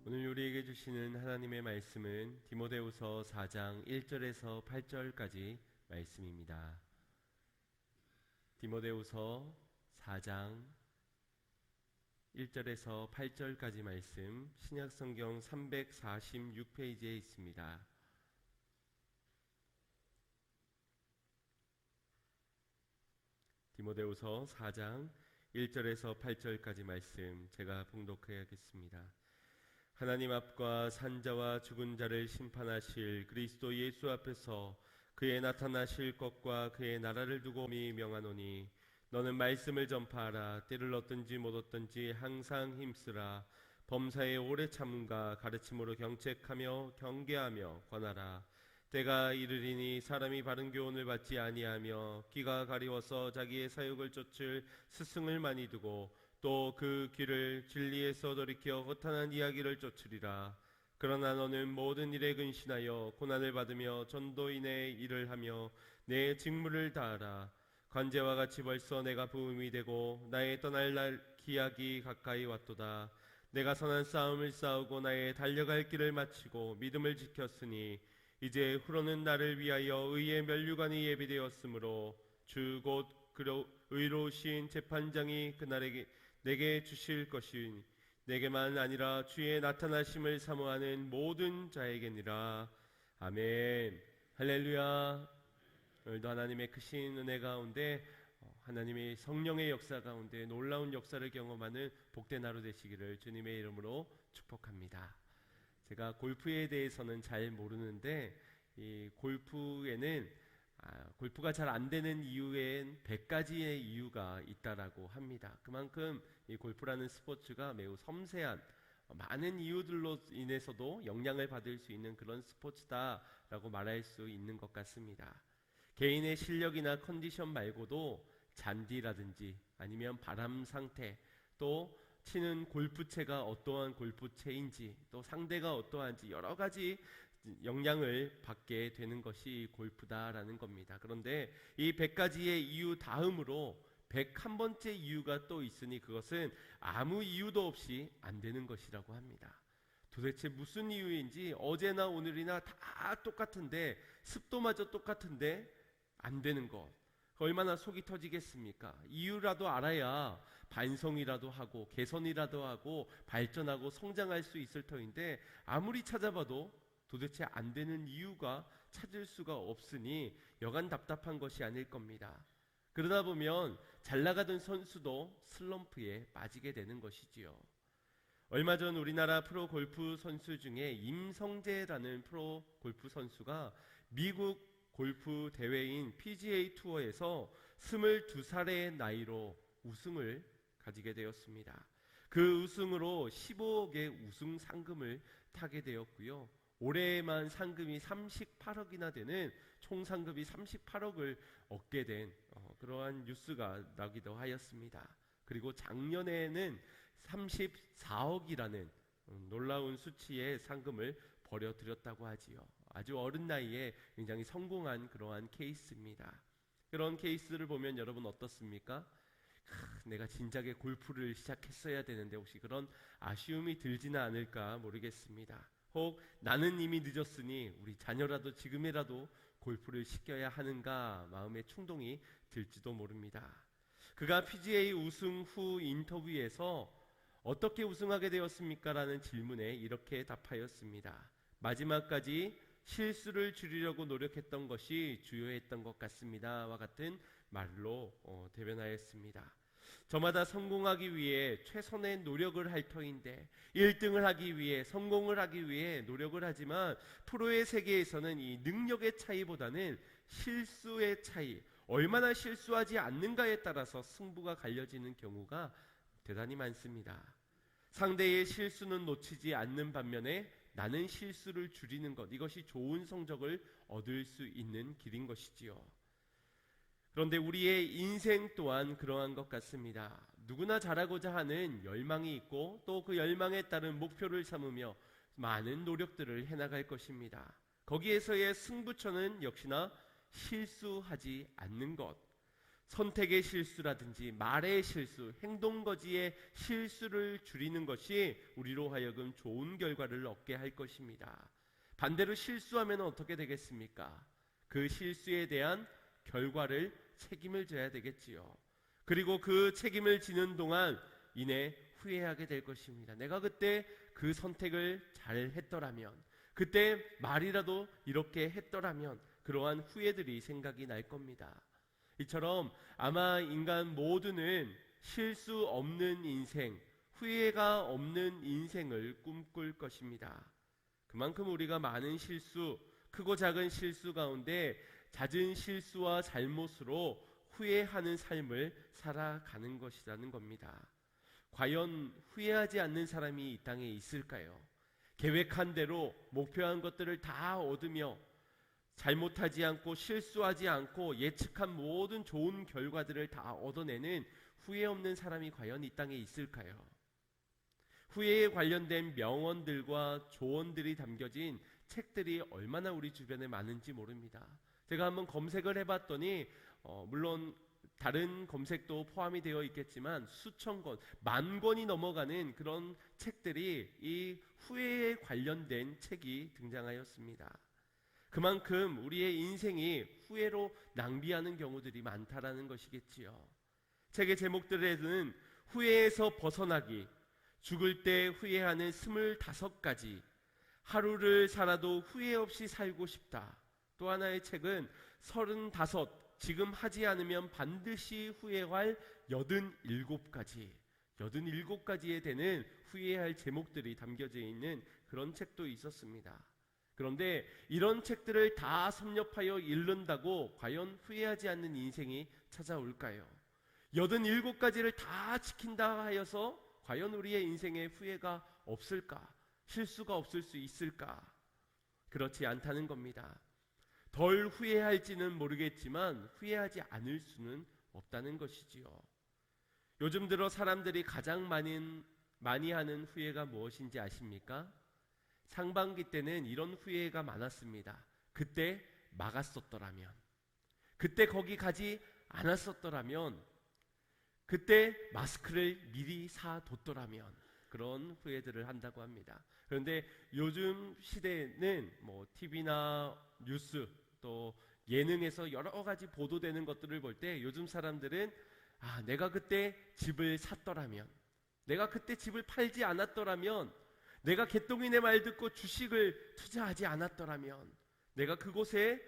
오늘 우리에게 주시는 하나님의 말씀은 디모데후서 4장 1절에서 8절까지 말씀입니다. 디모데후서 4장 1절에서 8절까지 말씀, 신약성경 346페이지에 있습니다. 디모데후서 4장 1절에서 8절까지 말씀 제가 봉독하겠습니다. 하나님 앞과 산자와 죽은 자를 심판하실 그리스도 예수 앞에서 그의 나타나실 것과 그의 나라를 두고 명하노니 너는 말씀을 전파하라. 때를 얻든지 못 얻든지 항상 힘쓰라. 범사에 오래 참음과 가르침으로 경책하며 경계하며 권하라. 때가 이르리니 사람이 바른 교훈을 받지 아니하며 귀가 가리워서 자기의 사욕을 쫓을 스승을 많이 두고 또 그 귀를 진리에서 돌이켜 허탄한 이야기를 쫓으리라. 그러나 너는 모든 일에 근신하여 고난을 받으며 전도인의 일을 하며 내 직무를 다하라. 관제와 같이 벌써 내가 부음이 되고 나의 떠날 날 기약이 가까이 왔도다. 내가 선한 싸움을 싸우고 나의 달려갈 길을 마치고 믿음을 지켰으니 이제 후로는 나를 위하여 의의 면류관이 예비되었으므로 주 곧 의로우신 재판장이 그날에 내게 주실 것이니 내게만 아니라 주의 나타나심을 사모하는 모든 자에게니라. 아멘. 할렐루야. 오늘도 하나님의 크신 은혜 가운데 하나님의 성령의 역사 가운데 놀라운 역사를 경험하는 복된 하루 되시기를 주님의 이름으로 축복합니다. 제가 골프에 대해서는 잘 모르는데 이 골프에는 골프가 잘 안 되는 이유엔 100가지의 이유가 있다라고 합니다. 그만큼 이 골프라는 스포츠가 매우 섬세한 많은 이유들로 인해서도 영향을 받을 수 있는 그런 스포츠다라고 말할 수 있는 것 같습니다. 개인의 실력이나 컨디션 말고도 잔디라든지 아니면 바람 상태, 또 치는 골프채가 어떠한 골프채인지, 또 상대가 어떠한지 여러 가지 영향을 받게 되는 것이 골프다라는 겁니다. 그런데 이 100가지의 이유 다음으로 101번째 이유가 또 있으니 그것은 아무 이유도 없이 안 되는 것이라고 합니다. 도대체 무슨 이유인지 어제나 오늘이나 다 똑같은데, 습도마저 똑같은데 안 되는 것, 얼마나 속이 터지겠습니까? 이유라도 알아야 반성이라도 하고 개선이라도 하고 발전하고 성장할 수 있을 터인데 아무리 찾아봐도 도대체 안 되는 이유가 찾을 수가 없으니 여간 답답한 것이 아닐 겁니다. 그러다 보면 잘 나가던 선수도 슬럼프에 빠지게 되는 것이지요. 얼마 전 우리나라 프로 골프 선수 중에 임성재라는 프로 골프 선수가 미국 골프 대회인 PGA 투어에서 22살의 나이로 우승을 가지게 되었습니다. 그 우승으로 15억의 우승 상금을 타게 되었고요. 올해만 상금이 38억이나 되는 총 상금이 38억을 얻게 된 그러한 뉴스가 나기도 하였습니다. 그리고 작년에는 34억이라는 놀라운 수치의 상금을 벌여들였다고 하지요. 아주 어린 나이에 굉장히 성공한 그러한 케이스입니다. 그런 케이스를 보면 여러분 어떻습니까? 내가 진작에 골프를 시작했어야 되는데 혹시 그런 아쉬움이 들지는 않을까 모르겠습니다. 혹 나는 이미 늦었으니 우리 자녀라도 지금이라도 골프를 시켜야 하는가 마음의 충동이 들지도 모릅니다. 그가 PGA 우승 후 인터뷰에서 어떻게 우승하게 되었습니까? 라는 질문에 이렇게 답하였습니다. 마지막까지 실수를 줄이려고 노력했던 것이 주요했던 것 같습니다. 와 같은 말로 대변하였습니다. 저마다 성공하기 위해 최선의 노력을 할 터인데 1등을 하기 위해 성공을 하기 위해 노력을 하지만 프로의 세계에서는 이 능력의 차이보다는 실수의 차이, 얼마나 실수하지 않는가에 따라서 승부가 갈려지는 경우가 대단히 많습니다. 상대의 실수는 놓치지 않는 반면에 나는 실수를 줄이는 것, 이것이 좋은 성적을 얻을 수 있는 길인 것이지요. 그런데 우리의 인생 또한 그러한 것 같습니다. 누구나 잘하고자 하는 열망이 있고 또 그 열망에 따른 목표를 삼으며 많은 노력들을 해나갈 것입니다. 거기에서의 승부처는 역시나 실수하지 않는 것, 선택의 실수라든지 말의 실수, 행동거지의 실수를 줄이는 것이 우리로 하여금 좋은 결과를 얻게 할 것입니다. 반대로 실수하면 어떻게 되겠습니까? 그 실수에 대한 결과를 책임을 져야 되겠지요. 그리고 그 책임을 지는 동안 이내 후회하게 될 것입니다. 내가 그때 그 선택을 잘 했더라면, 그때 말이라도 이렇게 했더라면 그러한 후회들이 생각이 날 겁니다. 이처럼 아마 인간 모두는 실수 없는 인생, 후회가 없는 인생을 꿈꿀 것입니다. 그만큼 우리가 많은 실수, 크고 작은 실수 가운데 잦은 실수와 잘못으로 후회하는 삶을 살아가는 것이라는 겁니다. 과연 후회하지 않는 사람이 이 땅에 있을까요? 계획한 대로 목표한 것들을 다 얻으며 잘못하지 않고 실수하지 않고 예측한 모든 좋은 결과들을 다 얻어내는 후회 없는 사람이 과연 이 땅에 있을까요? 후회에 관련된 명언들과 조언들이 담겨진 책들이 얼마나 우리 주변에 많은지 모릅니다. 제가 한번 검색을 해봤더니 물론 다른 검색도 포함이 되어 있겠지만 수천 권, 만 권이 넘어가는 그런 책들이 이 후회에 관련된 책이 등장하였습니다. 그만큼 우리의 인생이 후회로 낭비하는 경우들이 많다라는 것이겠지요. 책의 제목들에는 후회에서 벗어나기, 죽을 때 후회하는 25가지, 하루를 살아도 후회 없이 살고 싶다. 또 하나의 책은 35, 지금 하지 않으면 반드시 후회할 87가지, 87가지에 되는 후회할 제목들이 담겨져 있는 그런 책도 있었습니다. 그런데 이런 책들을 다 섭렵하여 읽는다고 과연 후회하지 않는 인생이 찾아올까요? 87가지를 다 지킨다 하여서 과연 우리의 인생에 후회가 없을까? 실수가 없을 수 있을까? 그렇지 않다는 겁니다. 덜 후회할지는 모르겠지만 후회하지 않을 수는 없다는 것이지요. 요즘 들어 사람들이 가장 많이 하는 후회가 무엇인지 아십니까? 상반기 때는 이런 후회가 많았습니다. 그때 막았었더라면, 그때 거기 가지 않았었더라면, 그때 마스크를 미리 사뒀더라면, 그런 후회들을 한다고 합니다. 그런데 요즘 시대는 TV나 뉴스 또 예능에서 여러 가지 보도되는 것들을 볼 때 요즘 사람들은 내가 그때 집을 샀더라면, 내가 그때 집을 팔지 않았더라면, 내가 개똥이네 말 듣고 주식을 투자하지 않았더라면, 내가 그곳에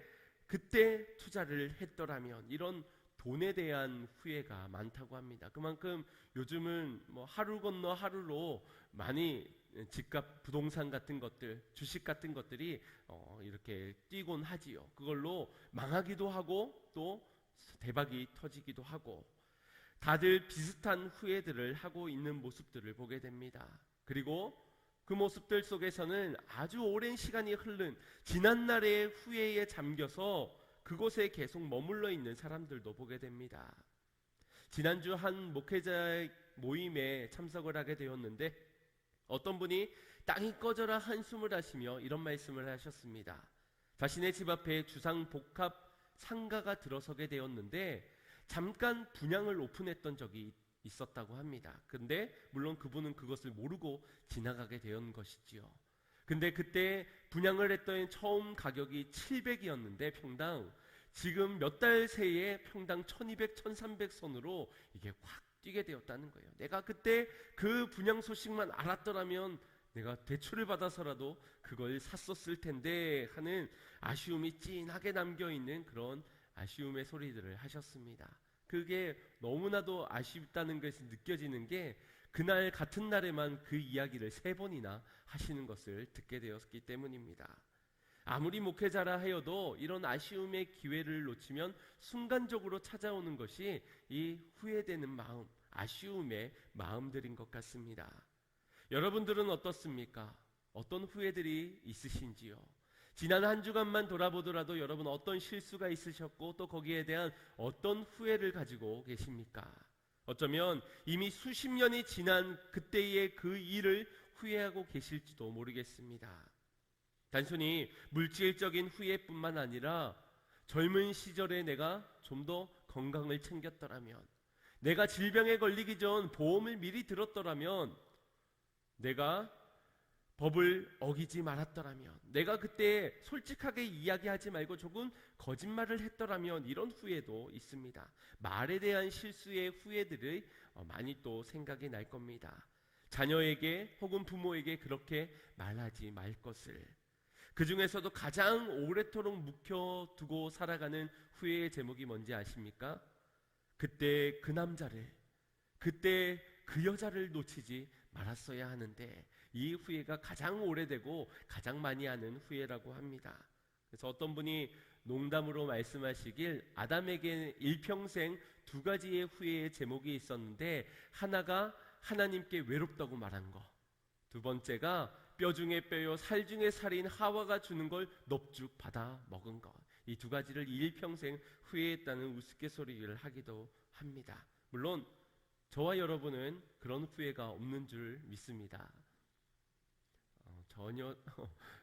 그때 투자를 했더라면, 이런 돈에 대한 후회가 많다고 합니다. 그만큼 요즘은 하루 건너 하루로 많이 집값, 부동산 같은 것들, 주식 같은 것들이 이렇게 뛰곤 하지요. 그걸로 망하기도 하고 또 대박이 터지기도 하고, 다들 비슷한 후회들을 하고 있는 모습들을 보게 됩니다. 그리고 그 모습들 속에서는 아주 오랜 시간이 흐른 지난날의 후회에 잠겨서 그곳에 계속 머물러 있는 사람들도 보게 됩니다. 지난주 한 목회자 모임에 참석을 하게 되었는데 어떤 분이 땅이 꺼져라 한숨을 하시며 이런 말씀을 하셨습니다. 자신의 집 앞에 주상 복합 상가가 들어서게 되었는데 잠깐 분양을 오픈했던 적이 있었다고 합니다. 근데 물론 그분은 그것을 모르고 지나가게 된 것이지요. 근데 그때 분양을 했던 처음 가격이 700이었는데 평당, 지금 몇 달 새에 평당 1200, 1300선으로 이게 확 뛰게 되었다는 거예요. 내가 그때 그 분양 소식만 알았더라면 내가 대출을 받아서라도 그걸 샀었을 텐데 하는 아쉬움이 찐하게 남겨있는 그런 아쉬움의 소리들을 하셨습니다. 그게 너무나도 아쉽다는 것이 느껴지는 게 그날 같은 날에만 그 이야기를 3번이나 하시는 것을 듣게 되었기 때문입니다. 아무리 목회자라 하여도 이런 아쉬움의 기회를 놓치면 순간적으로 찾아오는 것이 이 후회되는 마음, 아쉬움의 마음들인 것 같습니다. 여러분들은 어떻습니까? 어떤 후회들이 있으신지요? 지난 한 주간만 돌아보더라도 여러분 어떤 실수가 있으셨고 또 거기에 대한 어떤 후회를 가지고 계십니까? 어쩌면 이미 수십 년이 지난 그때의 그 일을 후회하고 계실지도 모르겠습니다. 단순히 물질적인 후회뿐만 아니라 젊은 시절에 내가 좀 더 건강을 챙겼더라면, 내가 질병에 걸리기 전 보험을 미리 들었더라면, 내가 법을 어기지 말았더라면, 내가 그때 솔직하게 이야기하지 말고 조금 거짓말을 했더라면, 이런 후회도 있습니다. 말에 대한 실수의 후회들이 많이 또 생각이 날 겁니다. 자녀에게 혹은 부모에게 그렇게 말하지 말 것을. 그 중에서도 가장 오래도록 묵혀두고 살아가는 후회의 제목이 뭔지 아십니까? 그때 그 남자를, 그때 그 여자를 놓치지 말았어야 하는데, 이 후회가 가장 오래되고 가장 많이 하는 후회라고 합니다. 그래서 어떤 분이 농담으로 말씀하시길, 아담에게 일평생 두 가지의 후회의 제목이 있었는데, 하나가 하나님께 외롭다고 말한 거, 두 번째가 뼈 중에 뼈요 살 중에 살인 하와가 주는 걸 넙죽 받아 먹은 것. 이 두 가지를 일평생 후회했다는 우스갯소리를 하기도 합니다. 물론 저와 여러분은 그런 후회가 없는 줄 믿습니다. 전혀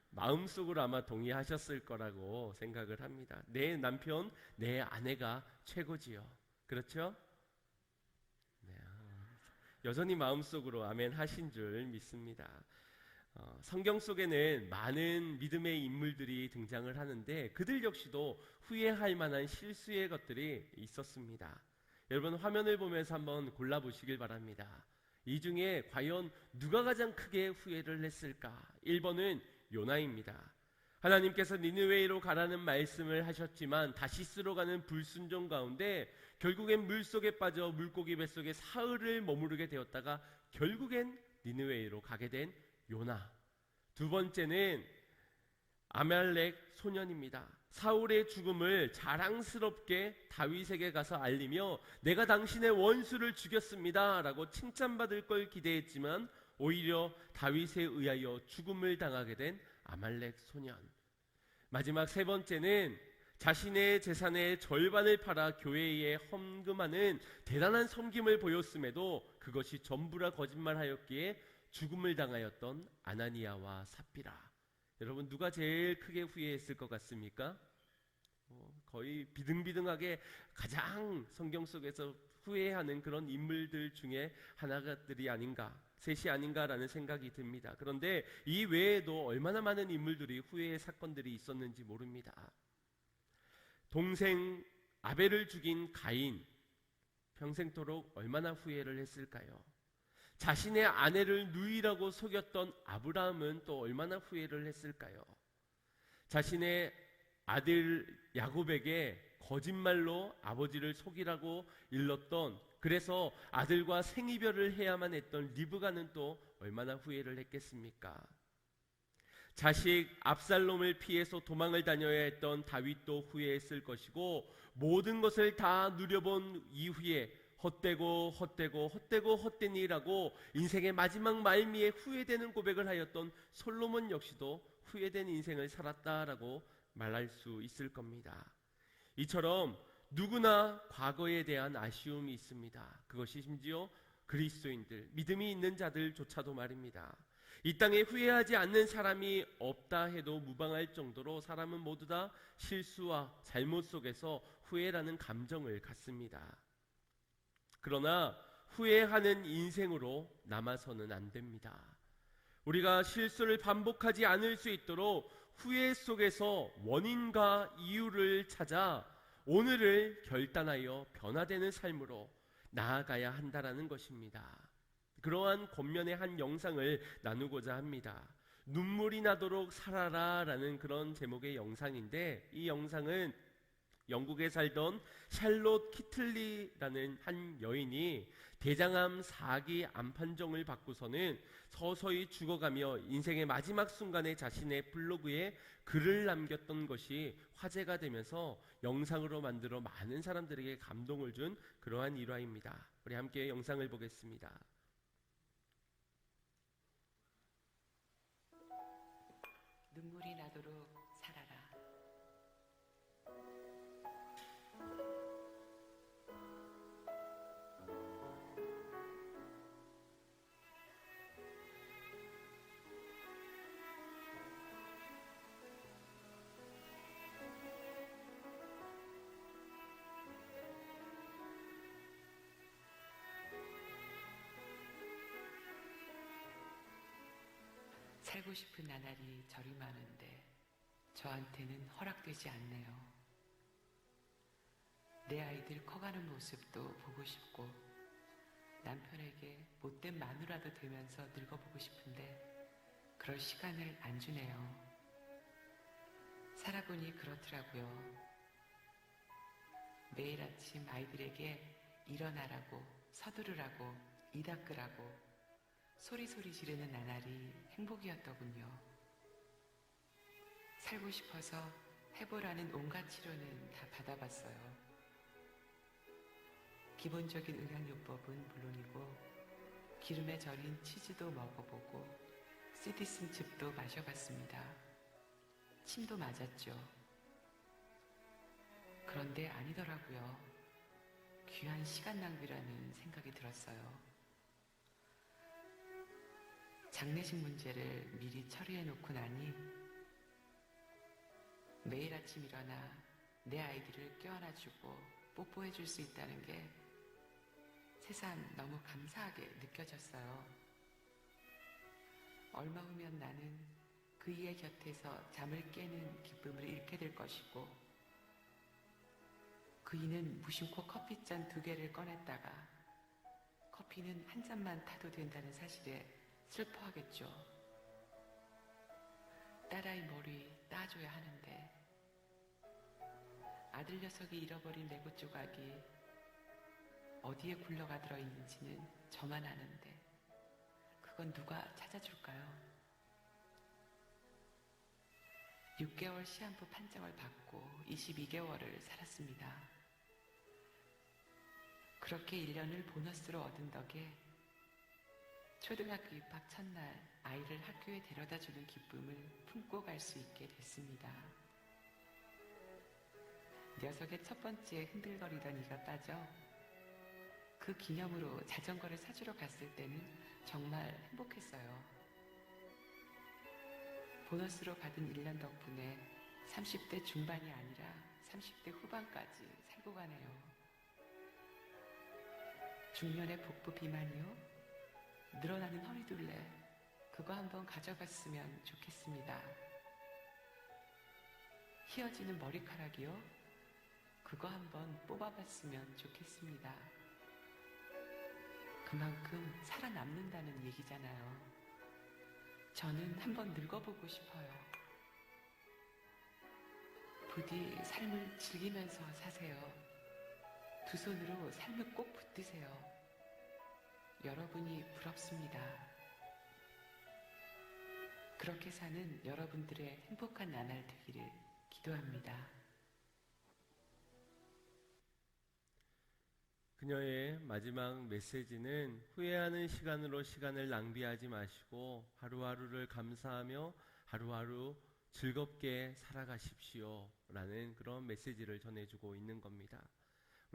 마음속으로 아마 동의하셨을 거라고 생각을 합니다. 내 남편, 내 아내가 최고지요. 그렇죠? 네, 여전히 마음속으로 아멘 하신 줄 믿습니다. 성경 속에는 많은 믿음의 인물들이 등장을 하는데, 그들 역시도 후회할 만한 실수의 것들이 있었습니다. 여러분, 화면을 보면서 한번 골라보시길 바랍니다. 이 중에 과연 누가 가장 크게 후회를 했을까? 1번은 요나입니다. 하나님께서 니느웨이로 가라는 말씀을 하셨지만 다시스로 가는 불순종 가운데 결국엔 물속에 빠져 물고기 뱃속에 사흘을 머무르게 되었다가 결국엔 니느웨이로 가게 된 요나. 두 번째는 아말렉 소년입니다. 사울의 죽음을 자랑스럽게 다윗에게 가서 알리며 내가 당신의 원수를 죽였습니다 라고 칭찬받을 걸 기대했지만 오히려 다윗에 의하여 죽음을 당하게 된 아말렉 소년. 마지막 세 번째는 자신의 재산의 절반을 팔아 교회에 헌금하는 대단한 섬김을 보였음에도 그것이 전부라 거짓말하였기에 죽음을 당하였던 아나니아와 삽비라. 여러분, 누가 제일 크게 후회했을 것 같습니까? 거의 비등비등하게 가장 성경 속에서 후회하는 그런 인물들 중에 하나들이 아닌가, 셋이 아닌가라는 생각이 듭니다. 그런데 이 외에도 얼마나 많은 인물들이 후회의 사건들이 있었는지 모릅니다. 동생 아벨을 죽인 가인, 평생토록 얼마나 후회를 했을까요? 자신의 아내를 누이라고 속였던 아브라함은 또 얼마나 후회를 했을까요? 자신의 아들 야곱에게 거짓말로 아버지를 속이라고 일렀던, 그래서 아들과 생이별을 해야만 했던 리브가는 또 얼마나 후회를 했겠습니까? 자식 absalom을 피해서 도망을 다녀야 했던 다윗도 후회했을 것이고, 모든 것을 다 누려본 이후에 헛되니라고 인생의 마지막 말미에 후회되는 고백을 하였던 솔로몬 역시도 후회된 인생을 살았다라고 말할 수 있을 겁니다. 이처럼 누구나 과거에 대한 아쉬움이 있습니다. 그것이 심지어 그리스도인들, 믿음이 있는 자들조차도 말입니다. 이 땅에 후회하지 않는 사람이 없다 해도 무방할 정도로 사람은 모두 다 실수와 잘못 속에서 후회라는 감정을 갖습니다. 그러나 후회하는 인생으로 남아서는 안 됩니다. 우리가 실수를 반복하지 않을 수 있도록 후회 속에서 원인과 이유를 찾아 오늘을 결단하여 변화되는 삶으로 나아가야 한다는 것입니다. 그러한 권면의 한 영상을 나누고자 합니다. 눈물이 나도록 살아라 라는 그런 제목의 영상인데, 이 영상은 영국에 살던 샬롯 키틀리라는 한 여인이 대장암 4기 암 판정을 받고서는 서서히 죽어가며 인생의 마지막 순간에 자신의 블로그에 글을 남겼던 것이 화제가 되면서 영상으로 만들어 많은 사람들에게 감동을 준 그러한 일화입니다. 우리 함께 영상을 보겠습니다. 눈물이 나도록 살아라. 살고 싶은 나날이 저리 많은데 저한테는 허락되지 않네요. 내 아이들 커가는 모습도 보고 싶고 남편에게 못된 마누라도 되면서 늙어보고 싶은데 그럴 시간을 안 주네요. 살아보니 그렇더라고요. 매일 아침 아이들에게 일어나라고, 서두르라고, 이 닦으라고 소리소리 지르는 나날이 행복이었더군요. 살고 싶어서 해보라는 온갖 치료는 다 받아봤어요. 기본적인 의학요법은 물론이고 기름에 절인 치즈도 먹어보고 시티슨칩도 마셔봤습니다. 침도 맞았죠. 그런데 아니더라고요. 귀한 시간 낭비라는 생각이 들었어요. 장례식 문제를 미리 처리해놓고 나니 매일 아침 일어나 내 아이들을 껴안아주고 뽀뽀해줄 수 있다는 게 새삼 너무 감사하게 느껴졌어요. 얼마 후면 나는 그이의 곁에서 잠을 깨는 기쁨을 잃게 될 것이고 그이는 무심코 커피잔 2개를 꺼냈다가 커피는 한 잔만 타도 된다는 사실에 슬퍼하겠죠. 딸아이 머리 따줘야 하는데 아들 녀석이 잃어버린 레고 조각이 어디에 굴러가 들어있는지는 저만 아는데 그건 누가 찾아줄까요? 6개월 시한부 판정을 받고 22개월을 살았습니다. 그렇게 1년을 보너스로 얻은 덕에 초등학교 입학 첫날 아이를 학교에 데려다주는 기쁨을 품고 갈 수 있게 됐습니다. 녀석의 첫 번째 흔들거리던 이가 빠져 그 기념으로 자전거를 사주러 갔을 때는 정말 행복했어요. 보너스로 받은 1년 덕분에 30대 중반이 아니라 30대 후반까지 살고 가네요. 중년의 복부 비만이요? 늘어나는 허리둘레, 그거 한번 가져갔으면 좋겠습니다. 휘어지는 머리카락이요? 그거 한번 뽑아봤으면 좋겠습니다. 그만큼 살아남는다는 얘기잖아요. 저는 한번 늙어보고 싶어요. 부디 삶을 즐기면서 사세요. 두 손으로 삶을 꼭 붙드세요. 여러분이 부럽습니다. 그렇게 사는 여러분들의 행복한 나날 되기를 기도합니다. 그녀의 마지막 메시지는 후회하는 시간으로 시간을 낭비하지 마시고 하루하루를 감사하며 하루하루 즐겁게 살아가십시오 라는 그런 메시지를 전해주고 있는 겁니다.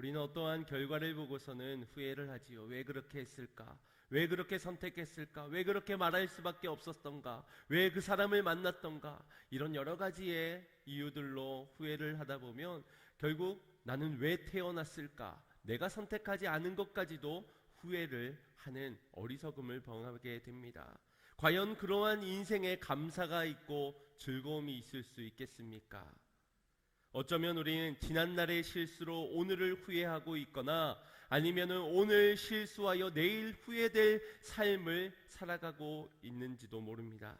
우리는 어떠한 결과를 보고서는 후회를 하지요. 왜 그렇게 했을까? 왜 그렇게 선택했을까? 왜 그렇게 말할 수밖에 없었던가? 왜 그 사람을 만났던가? 이런 여러 가지의 이유들로 후회를 하다 보면 결국 나는 왜 태어났을까? 내가 선택하지 않은 것까지도 후회를 하는 어리석음을 범하게 됩니다. 과연 그러한 인생에 감사가 있고 즐거움이 있을 수 있겠습니까? 어쩌면 우리는 지난날의 실수로 오늘을 후회하고 있거나 아니면 오늘 실수하여 내일 후회될 삶을 살아가고 있는지도 모릅니다.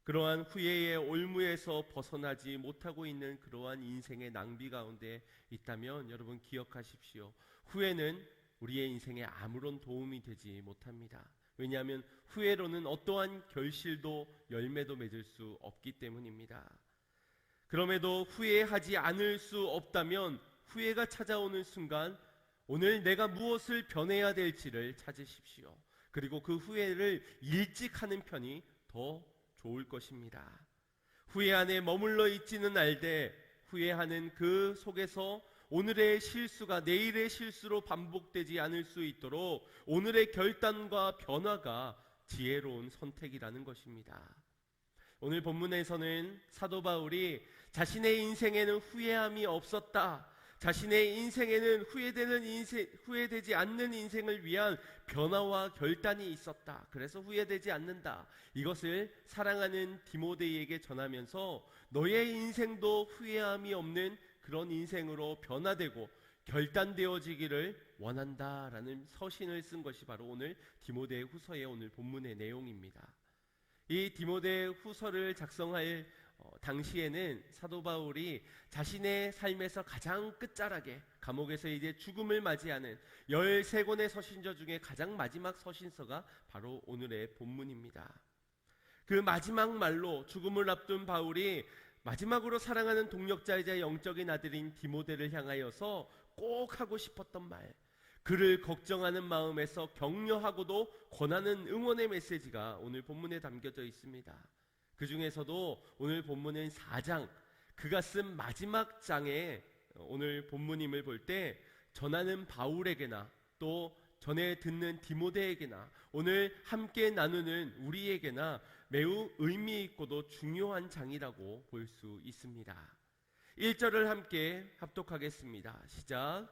그러한 후회의 올무에서 벗어나지 못하고 있는 그러한 인생의 낭비 가운데 있다면 여러분 기억하십시오. 후회는 우리의 인생에 아무런 도움이 되지 못합니다. 왜냐하면 후회로는 어떠한 결실도 열매도 맺을 수 없기 때문입니다. 그럼에도 후회하지 않을 수 없다면 후회가 찾아오는 순간 오늘 내가 무엇을 변해야 될지를 찾으십시오. 그리고 그 후회를 일찍 하는 편이 더 좋을 것입니다. 후회 안에 머물러 있지는 알되 후회하는 그 속에서 오늘의 실수가 내일의 실수로 반복되지 않을 수 있도록 오늘의 결단과 변화가 지혜로운 선택이라는 것입니다. 오늘 본문에서는 사도 바울이 자신의 인생에는 후회함이 없었다, 자신의 인생에는 후회되지 않는 인생을 위한 변화와 결단이 있었다. 그래서 후회되지 않는다. 이것을 사랑하는 디모데에게 전하면서 너의 인생도 후회함이 없는 그런 인생으로 변화되고 결단되어지기를 원한다라는 서신을 쓴 것이 바로 오늘 디모데 후서의 오늘 본문의 내용입니다. 이 디모데 후서를 작성할 당시에는 사도 바울이 자신의 삶에서 가장 끝자락에 감옥에서 이제 죽음을 맞이하는 13권의 서신서 중에 가장 마지막 서신서가 바로 오늘의 본문입니다. 그 마지막 말로 죽음을 앞둔 바울이 마지막으로 사랑하는 동역자이자 영적인 아들인 디모데를 향하여서 꼭 하고 싶었던 말, 그를 걱정하는 마음에서 격려하고도 권하는 응원의 메시지가 오늘 본문에 담겨져 있습니다. 그 중에서도 오늘 본문은 4장, 그가 쓴 마지막 장에 오늘 본문임을 볼 때 전하는 바울에게나 또 전에 듣는 디모데에게나 오늘 함께 나누는 우리에게나 매우 의미 있고도 중요한 장이라고 볼 수 있습니다. 1절을 함께 합독하겠습니다. 시작.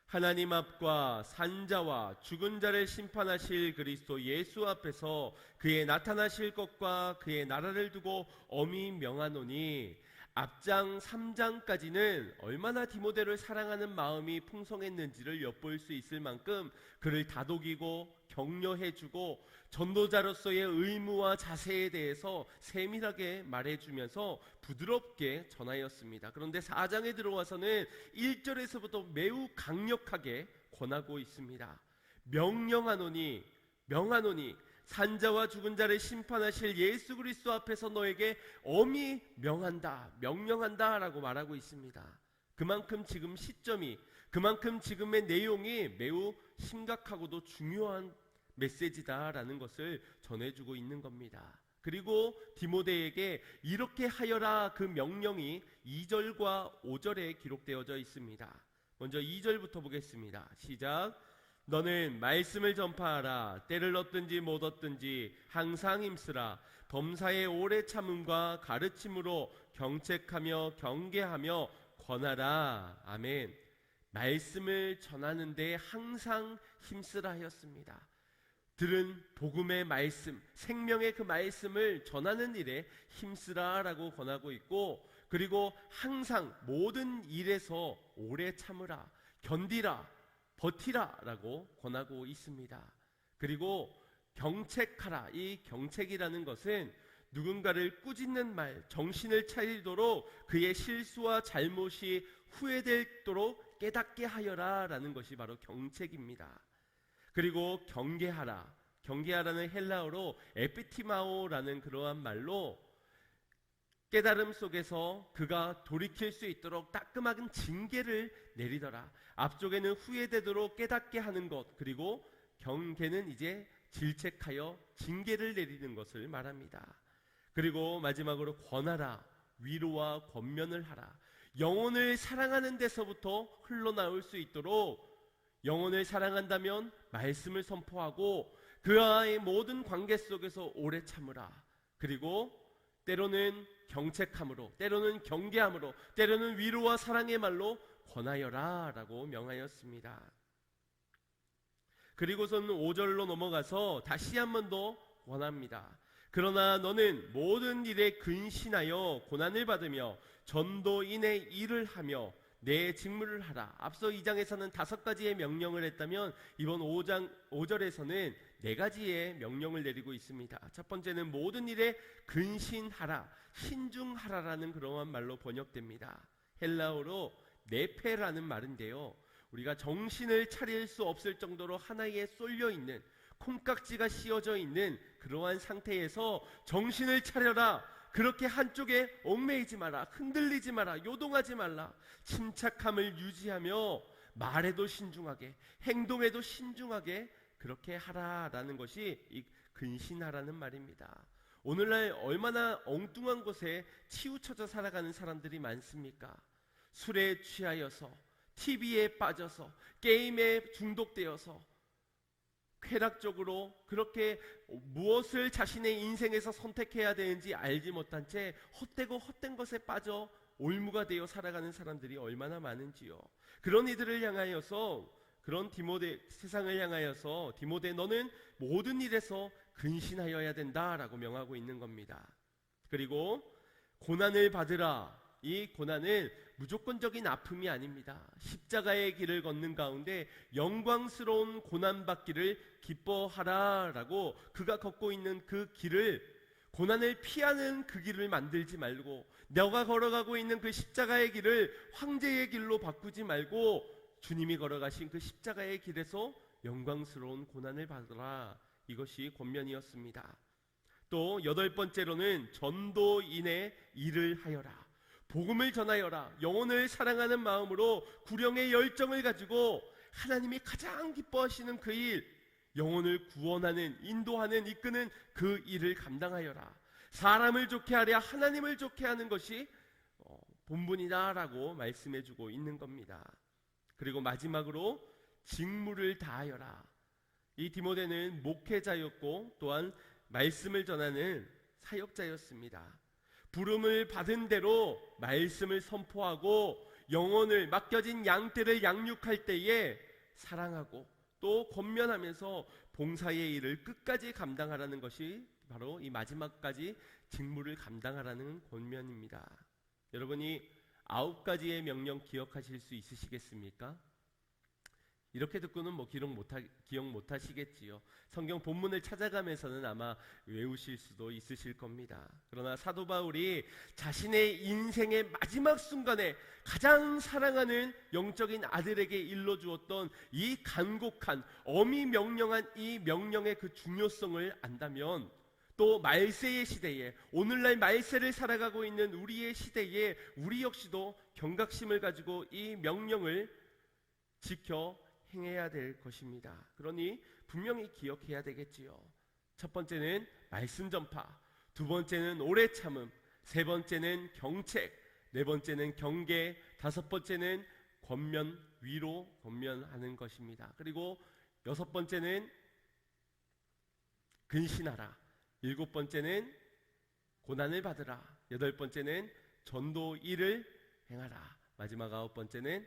하나님 앞과 산자와 죽은 자를 심판하실 그리스도 예수 앞에서 그의 나타나실 것과 그의 나라를 두고 엄히 명하노니, 앞장 3장까지는 얼마나 디모데를 사랑하는 마음이 풍성했는지를 엿볼 수 있을 만큼 그를 다독이고 격려해주고 전도자로서의 의무와 자세에 대해서 세밀하게 말해주면서 부드럽게 전하였습니다. 그런데 4장에 들어와서는 1절에서부터 매우 강력하게 권하고 있습니다. 명령하노니, 명하노니, 산자와 죽은 자를 심판하실 예수 그리스도 앞에서 너에게 엄히 명한다, 명령한다 라고 말하고 있습니다. 그만큼 지금 시점이, 그만큼 지금의 내용이 매우 심각하고도 중요한 메시지다라는 것을 전해주고 있는 겁니다. 그리고 디모데에게 이렇게 하여라, 그 명령이 2절과 5절에 기록되어져 있습니다. 먼저 2절부터 보겠습니다. 시작. 너는 말씀을 전파하라. 때를 얻든지 못 얻든지 항상 힘쓰라. 범사의 오래 참음과 가르침으로 경책하며 경계하며 권하라. 아멘. 말씀을 전하는데 항상 힘쓰라 하였습니다. 들은 복음의 말씀, 생명의 그 말씀을 전하는 일에 힘쓰라라고 권하고 있고, 그리고 항상 모든 일에서 오래 참으라, 견디라, 버티라 라고 권하고 있습니다. 그리고 경책하라. 이 경책이라는 것은 누군가를 꾸짖는 말, 정신을 차리도록 그의 실수와 잘못이 후회되도록 깨닫게 하여라 라는 것이 바로 경책입니다. 그리고 경계하라. 경계하라는 헬라어로 에피티마오라는 그러한 말로 깨달음 속에서 그가 돌이킬 수 있도록 따끔한 징계를 내리더라. 앞쪽에는 후회되도록 깨닫게 하는 것, 그리고 경계는 이제 질책하여 징계를 내리는 것을 말합니다. 그리고 마지막으로 권하라. 위로와 권면을 하라. 영혼을 사랑하는 데서부터 흘러나올 수 있도록, 영혼을 사랑한다면 말씀을 선포하고 그와의 모든 관계 속에서 오래 참으라. 그리고 때로는 경책함으로, 때로는 경계함으로, 때로는 위로와 사랑의 말로 권하여라 라고 명하였습니다. 그리고서는 5절로 넘어가서 다시 한 번 더 권합니다. 그러나 너는 모든 일에 근신하여 고난을 받으며 전도인의 일을 하며 내 직무를 하라. 앞서 2장에서는 5가지의 명령을 했다면 이번 5절에서는 4가지의 명령을 내리고 있습니다. 첫 번째는 모든 일에 근신하라, 신중하라라는 그러한 말로 번역됩니다. 헬라어로 네페라는 말인데요, 우리가 정신을 차릴 수 없을 정도로 하나에 쏠려 있는, 콩깍지가 씌워져 있는 그러한 상태에서 정신을 차려라. 그렇게 한쪽에 얽매이지 마라. 흔들리지 마라. 요동하지 말라. 침착함을 유지하며 말에도 신중하게, 행동에도 신중하게 그렇게 하라라는 것이 이 근신하라는 말입니다. 오늘날 얼마나 엉뚱한 곳에 치우쳐져 살아가는 사람들이 많습니까? 술에 취하여서, TV에 빠져서, 게임에 중독되어서 쾌락적으로 그렇게 무엇을 자신의 인생에서 선택해야 되는지 알지 못한 채 헛되고 헛된 것에 빠져 올무가 되어 살아가는 사람들이 얼마나 많은지요. 그런 이들을 향하여서, 그런 세상을 향하여서 디모데 너는 모든 일에서 근신하여야 된다라고 명하고 있는 겁니다. 그리고 고난을 받으라. 이 고난은 무조건적인 아픔이 아닙니다. 십자가의 길을 걷는 가운데 영광스러운 고난받기를 기뻐하라라고 그가 걷고 있는 그 길을, 고난을 피하는 그 길을 만들지 말고, 너가 걸어가고 있는 그 십자가의 길을 황제의 길로 바꾸지 말고 주님이 걸어가신 그 십자가의 길에서 영광스러운 고난을 받으라. 이것이 권면이었습니다. 또 8번째로는 전도인의 일을 하여라. 복음을 전하여라. 영혼을 사랑하는 마음으로 구령의 열정을 가지고 하나님이 가장 기뻐하시는 그 일, 영혼을 구원하는, 인도하는, 이끄는 그 일을 감당하여라. 사람을 좋게 하랴 하나님을 좋게 하는 것이 본분이다라고 말씀해주고 있는 겁니다. 그리고 마지막으로 직무를 다하여라. 이 디모데는 목회자였고 또한 말씀을 전하는 사역자였습니다. 부름을 받은 대로 말씀을 선포하고 영혼을, 맡겨진 양떼를 양육할 때에 사랑하고 또 권면하면서 봉사의 일을 끝까지 감당하라는 것이 바로 이 마지막까지 직무를 감당하라는 권면입니다. 여러분이 9가지의 명령 기억하실 수 있으시겠습니까? 이렇게 듣고는 기억 못하시겠지요. 성경 본문을 찾아가면서는 아마 외우실 수도 있으실 겁니다. 그러나 사도 바울이 자신의 인생의 마지막 순간에 가장 사랑하는 영적인 아들에게 일러주었던 이 간곡한, 엄히 명령한 이 명령의 그 중요성을 안다면, 또 말세의 시대에, 오늘날 말세를 살아가고 있는 우리의 시대에 우리 역시도 경각심을 가지고 이 명령을 지켜 행해야 될 것입니다. 그러니 분명히 기억해야 되겠지요. 첫 번째는 말씀 전파, 두 번째는 오래 참음, 세 번째는 경책, 네 번째는 경계, 다섯 번째는 권면, 위로 권면하는 것입니다. 그리고 여섯 번째는 근신하라, 일곱 번째는 고난을 받으라, 여덟 번째는 전도 일을 행하라, 마지막 9번째는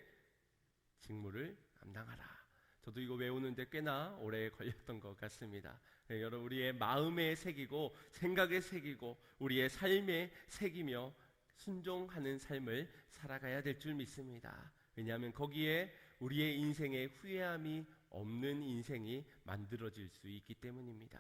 직무를 감당하라. 저도 이거 외우는데 꽤나 오래 걸렸던 것 같습니다. 여러분, 우리의 마음에 새기고 생각에 새기고 우리의 삶에 새기며 순종하는 삶을 살아가야 될 줄 믿습니다. 왜냐하면 거기에 우리의 인생에 후회함이 없는 인생이 만들어질 수 있기 때문입니다.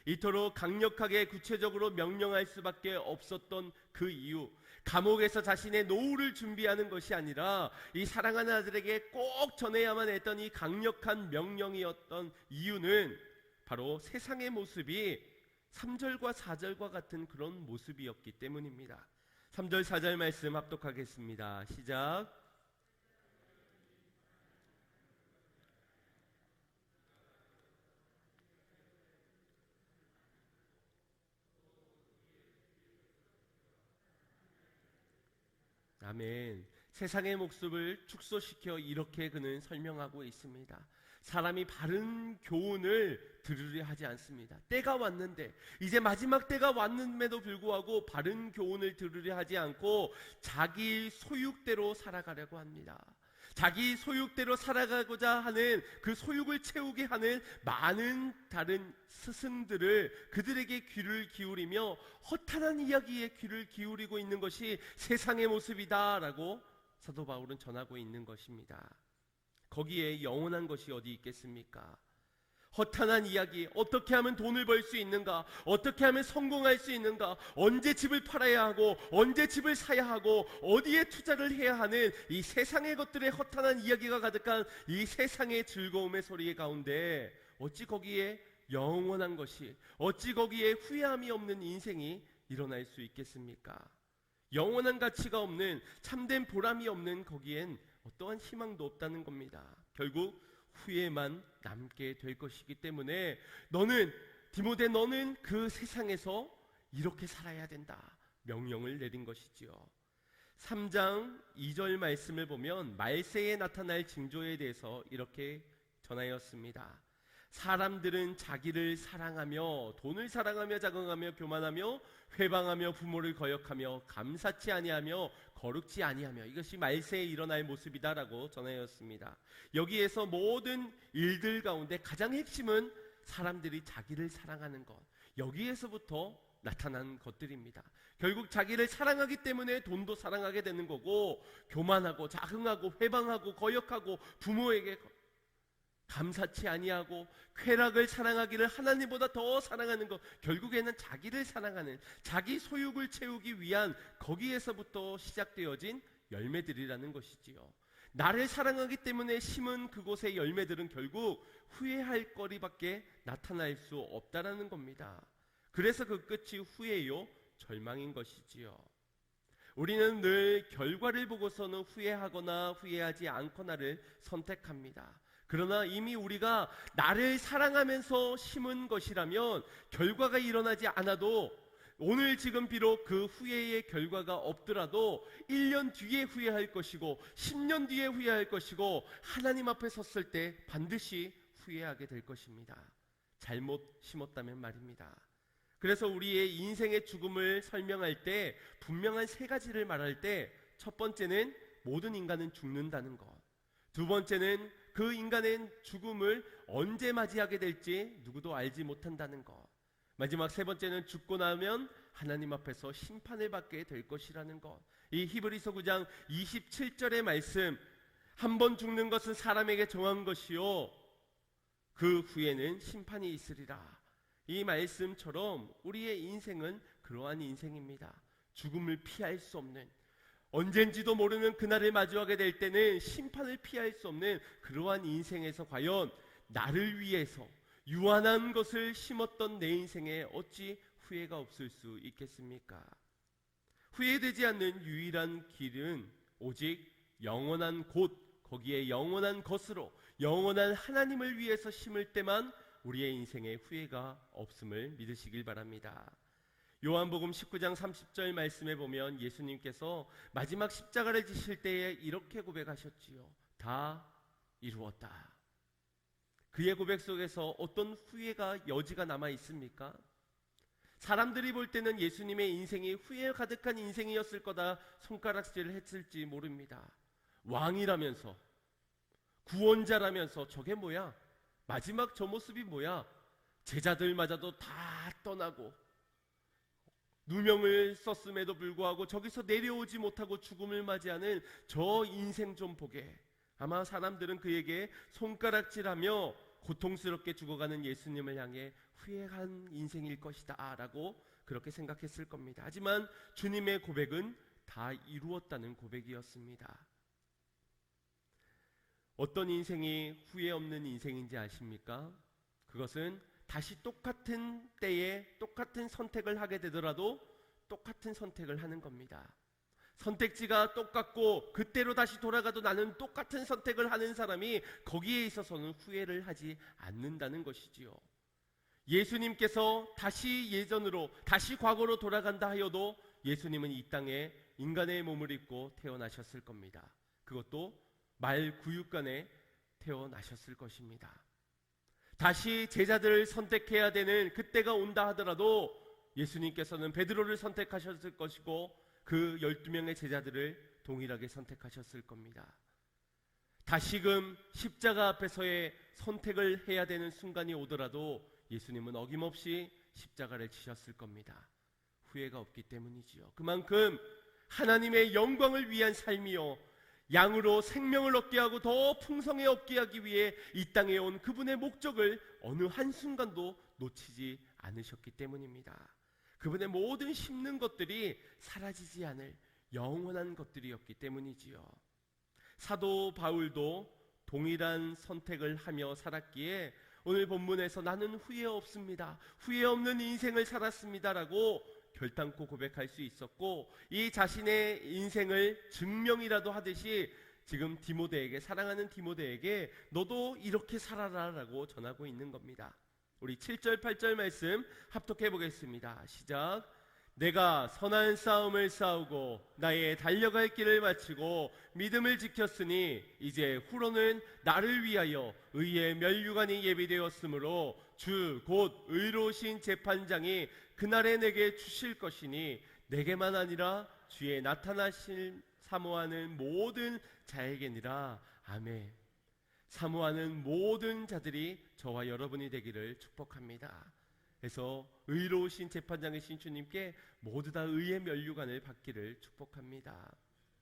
이토록 강력하게 구체적으로 명령할 수밖에 없었던 그 이유, 감옥에서 자신의 노후를 준비하는 것이 아니라 이 사랑하는 아들에게 꼭 전해야만 했던 이 강력한 명령이었던 이유는 바로 세상의 모습이 3절과 4절과 같은 그런 모습이었기 때문입니다. 3절 4절 말씀 합독하겠습니다. 시작. 아멘. 세상의 모습을 축소시켜 이렇게 그는 설명하고 있습니다. 사람이 바른 교훈을 들으려 하지 않습니다. 때가 왔는데, 이제 마지막 때가 왔음에도 불구하고 바른 교훈을 들으려 하지 않고 자기 소육대로 살아가려고 합니다. 자기 소육대로 살아가고자 하는, 그 소육을 채우게 하는 많은 다른 스승들을, 그들에게 귀를 기울이며 허탄한 이야기에 귀를 기울이고 있는 것이 세상의 모습이다라고 사도 바울은 전하고 있는 것입니다. 거기에 영원한 것이 어디 있겠습니까? 허탄한 이야기, 어떻게 하면 돈을 벌 수 있는가, 어떻게 하면 성공할 수 있는가, 언제 집을 팔아야 하고 언제 집을 사야 하고 어디에 투자를 해야 하는 이 세상의 것들의 허탄한 이야기가 가득한 이 세상의 즐거움의 소리 가운데 어찌 거기에 영원한 것이, 어찌 거기에 후회함이 없는 인생이 일어날 수 있겠습니까? 영원한 가치가 없는, 참된 보람이 없는 거기엔 어떠한 희망도 없다는 겁니다. 결국 후회만 남게 될 것이기 때문에 디모데 너는 그 세상에서 이렇게 살아야 된다, 명령을 내린 것이지요. 3장 2절 말씀을 보면 말세에 나타날 징조에 대해서 이렇게 전하였습니다. 사람들은 자기를 사랑하며 돈을 사랑하며 자긍하며 교만하며 회방하며 부모를 거역하며 감사치 아니하며 거룩지 아니하며 이것이 말세에 일어날 모습이다라고 전하였습니다. 여기에서 모든 일들 가운데 가장 핵심은 사람들이 자기를 사랑하는 것, 여기에서부터 나타난 것들입니다. 결국 자기를 사랑하기 때문에 돈도 사랑하게 되는 거고, 교만하고 자긍하고 회방하고 거역하고 부모에게 감사치 아니하고 쾌락을 사랑하기를 하나님보다 더 사랑하는 것, 결국에는 자기를 사랑하는, 자기 소욕을 채우기 위한 거기에서부터 시작되어진 열매들이라는 것이지요. 나를 사랑하기 때문에 심은 그곳의 열매들은 결국 후회할 거리밖에 나타날 수 없다라는 겁니다. 그래서 그 끝이 후회요 절망인 것이지요. 우리는 늘 결과를 보고서는 후회하거나 후회하지 않거나를 선택합니다. 그러나 이미 우리가 나를 사랑하면서 심은 것이라면 결과가 일어나지 않아도, 오늘 지금 비록 그 후회의 결과가 없더라도 1년 뒤에 후회할 것이고 10년 뒤에 후회할 것이고 하나님 앞에 섰을 때 반드시 후회하게 될 것입니다. 잘못 심었다면 말입니다. 그래서 우리의 인생의 죽음을 설명할 때 분명한 세 가지를 말할 때, 첫 번째는 모든 인간은 죽는다는 것, 두 번째는 그 인간의 죽음을 언제 맞이하게 될지 누구도 알지 못한다는 것, 마지막 세 번째는 죽고 나면 하나님 앞에서 심판을 받게 될 것이라는 것. 이 히브리서 9장 27절의 말씀, 한 번 죽는 것은 사람에게 정한 것이요 그 후에는 심판이 있으리라. 이 말씀처럼 우리의 인생은 그러한 인생입니다. 죽음을 피할 수 없는, 언젠지도 모르는 그날을 마주하게 될 때는 심판을 피할 수 없는 그러한 인생에서 과연 나를 위해서 유한한 것을 심었던 내 인생에 어찌 후회가 없을 수 있겠습니까? 후회되지 않는 유일한 길은 오직 영원한 곳, 거기에 영원한 것으로 영원한 하나님을 위해서 심을 때만 우리의 인생에 후회가 없음을 믿으시길 바랍니다. 요한복음 19장 30절 말씀에 보면 예수님께서 마지막 십자가를 지실 때에 이렇게 고백하셨지요. 다 이루었다. 그의 고백 속에서 어떤 후회가 여지가 남아 있습니까? 사람들이 볼 때는 예수님의 인생이 후회 가득한 인생이었을 거다 손가락질을 했을지 모릅니다. 왕이라면서, 구원자라면서 저게 뭐야? 마지막 저 모습이 뭐야? 제자들마저도 다 떠나고 누명을 썼음에도 불구하고 저기서 내려오지 못하고 죽음을 맞이하는 저 인생 좀 보게. 아마 사람들은 그에게 손가락질하며 고통스럽게 죽어가는 예수님을 향해 후회한 인생일 것이다 라고 그렇게 생각했을 겁니다. 하지만 주님의 고백은 다 이루었다는 고백이었습니다. 어떤 인생이 후회 없는 인생인지 아십니까? 그것은 다시 똑같은 때에 똑같은 선택을 하게 되더라도 똑같은 선택을 하는 겁니다. 선택지가 똑같고 그때로 다시 돌아가도 나는 똑같은 선택을 하는 사람이 거기에 있어서는 후회를 하지 않는다는 것이지요. 예수님께서 다시 예전으로, 다시 과거로 돌아간다 하여도 예수님은 이 땅에 인간의 몸을 입고 태어나셨을 겁니다. 그것도 말 구육간에 태어나셨을 것입니다. 다시 제자들을 선택해야 되는 그때가 온다 하더라도 예수님께서는 베드로를 선택하셨을 것이고 그 12명의 제자들을 동일하게 선택하셨을 겁니다. 다시금 십자가 앞에서의 선택을 해야 되는 순간이 오더라도 예수님은 어김없이 십자가를 지셨을 겁니다. 후회가 없기 때문이지요. 그만큼 하나님의 영광을 위한 삶이요, 양으로 생명을 얻게 하고 더 풍성히 얻게 하기 위해 이 땅에 온 그분의 목적을 어느 한순간도 놓치지 않으셨기 때문입니다. 그분의 모든 심는 것들이 사라지지 않을 영원한 것들이었기 때문이지요. 사도 바울도 동일한 선택을 하며 살았기에 오늘 본문에서 나는 후회 없습니다, 후회 없는 인생을 살았습니다라고 결단코 고백할 수 있었고, 이 자신의 인생을 증명이라도 하듯이 지금 디모데에게, 사랑하는 디모데에게 너도 이렇게 살아라라고 전하고 있는 겁니다. 우리 7절 8절 말씀 합독해 보겠습니다. 시작. 내가 선한 싸움을 싸우고 나의 달려갈 길을 마치고 믿음을 지켰으니 이제 후로는 나를 위하여 의의 면류관이 예비되었으므로 주 곧 의로우신 재판장이 그날에 내게 주실 것이니 내게만 아니라 주의 나타나실 사모하는 모든 자에게니라. 아멘. 사모하는 모든 자들이 저와 여러분이 되기를 축복합니다. 그래서 의로우신 재판장이신 주님께 모두 다 의의 면류관을 받기를 축복합니다.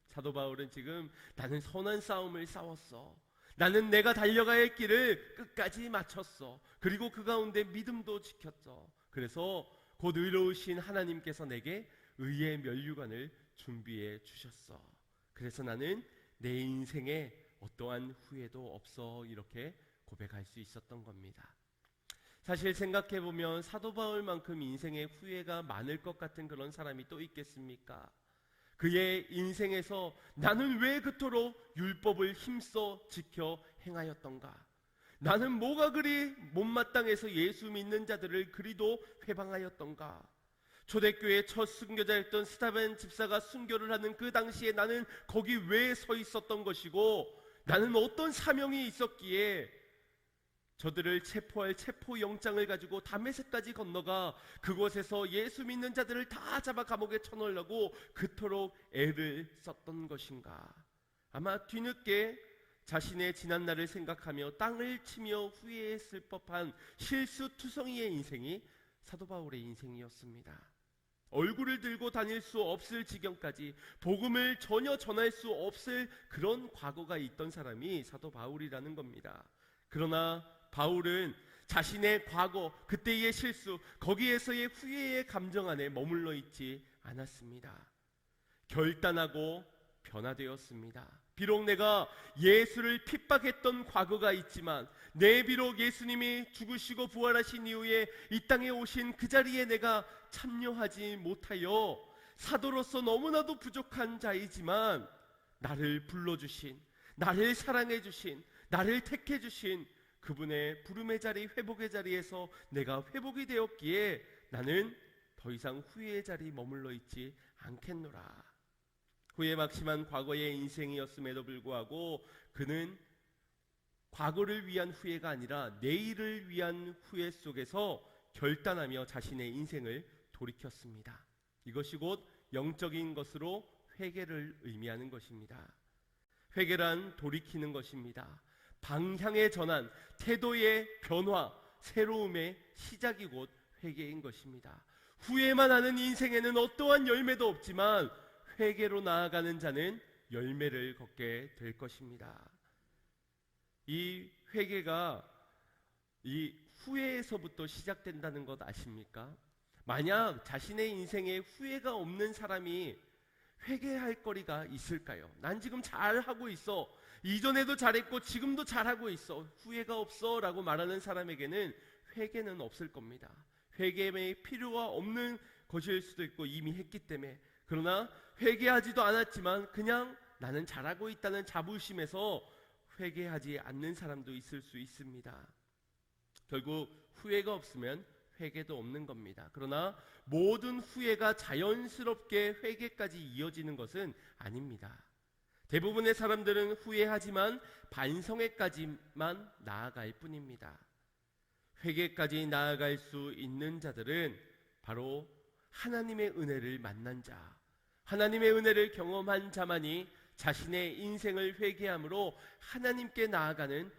사도 바울은 지금 나는 선한 싸움을 싸웠어. 나는 내가 달려가야 할 길을 끝까지 마쳤어. 그리고 그 가운데 믿음도 지켰어. 그래서 곧 의로우신 하나님께서 내게 의의 면류관을 준비해 주셨어. 그래서 나는 내 인생에 어떠한 후회도 없어. 이렇게 고백할 수 있었던 겁니다. 사실 생각해보면 사도 바울만큼 인생에 후회가 많을 것 같은 그런 사람이 또 있겠습니까? 그의 인생에서 나는 왜 그토록 율법을 힘써 지켜 행하였던가? 나는 뭐가 그리 못마땅해서 예수 믿는 자들을 그리도 회방하였던가? 초대교회 첫 순교자였던 스데반 집사가 순교를 하는 그 당시에 나는 거기 왜 서 있었던 것이고, 나는 어떤 사명이 있었기에 저들을 체포할 체포영장을 가지고 다메섹까지 건너가 그곳에서 예수 믿는 자들을 다 잡아 감옥에 쳐넣으려고 그토록 애를 썼던 것인가? 아마 뒤늦게 자신의 지난날을 생각하며 땅을 치며 후회했을 법한 실수투성이의 인생이 사도 바울의 인생이었습니다. 얼굴을 들고 다닐 수 없을 지경까지 복음을 전혀 전할 수 없을 그런 과거가 있던 사람이 사도 바울이라는 겁니다. 그러나 바울은 자신의 과거, 그때의 실수, 거기에서의 후회의 감정 안에 머물러 있지 않았습니다. 결단하고 변화되었습니다. 비록 내가 예수를 핍박했던 과거가 있지만, 비록 예수님이 죽으시고 부활하신 이후에 이 땅에 오신 그 자리에 내가 참여하지 못하여 사도로서 너무나도 부족한 자이지만, 나를 불러주신, 나를 사랑해주신, 나를 택해주신 그분의 부름의 자리, 회복의 자리에서 내가 회복이 되었기에 나는 더 이상 후회의 자리에 머물러 있지 않겠노라. 후회 막심한 과거의 인생이었음에도 불구하고 그는 과거를 위한 후회가 아니라 내일을 위한 후회 속에서 결단하며 자신의 인생을 돌이켰습니다. 이것이 곧 영적인 것으로 회개를 의미하는 것입니다. 회개란 돌이키는 것입니다. 방향의 전환, 태도의 변화, 새로움의 시작이 곧 회개인 것입니다. 후회만 하는 인생에는 어떠한 열매도 없지만 회개로 나아가는 자는 열매를 걷게 될 것입니다. 이 회개가 이 후회에서부터 시작된다는 것 아십니까? 만약 자신의 인생에 후회가 없는 사람이 회개할 거리가 있을까요? 난 지금 잘하고 있어. 이전에도 잘했고 지금도 잘하고 있어. 후회가 없어 라고 말하는 사람에게는 회개는 없을 겁니다. 회개의 필요가 없는 것일 수도 있고 이미 했기 때문에. 그러나 회개하지도 않았지만 그냥 나는 잘하고 있다는 자부심에서 회개하지 않는 사람도 있을 수 있습니다. 결국 후회가 없으면 회개도 없는 겁니다. 그러나 모든 후회가 자연스럽게 회개까지 이어지는 것은 아닙니다. 대부분의 사람들은 후회하지만 반성회까지만 나아갈 뿐입니다. 회개까지 나아갈 수 있는 자들은 바로 하나님의 은혜를 만난 자, 하나님의 은혜를 경험한 자만이 자신의 인생을 회개함으로 하나님께 나아가는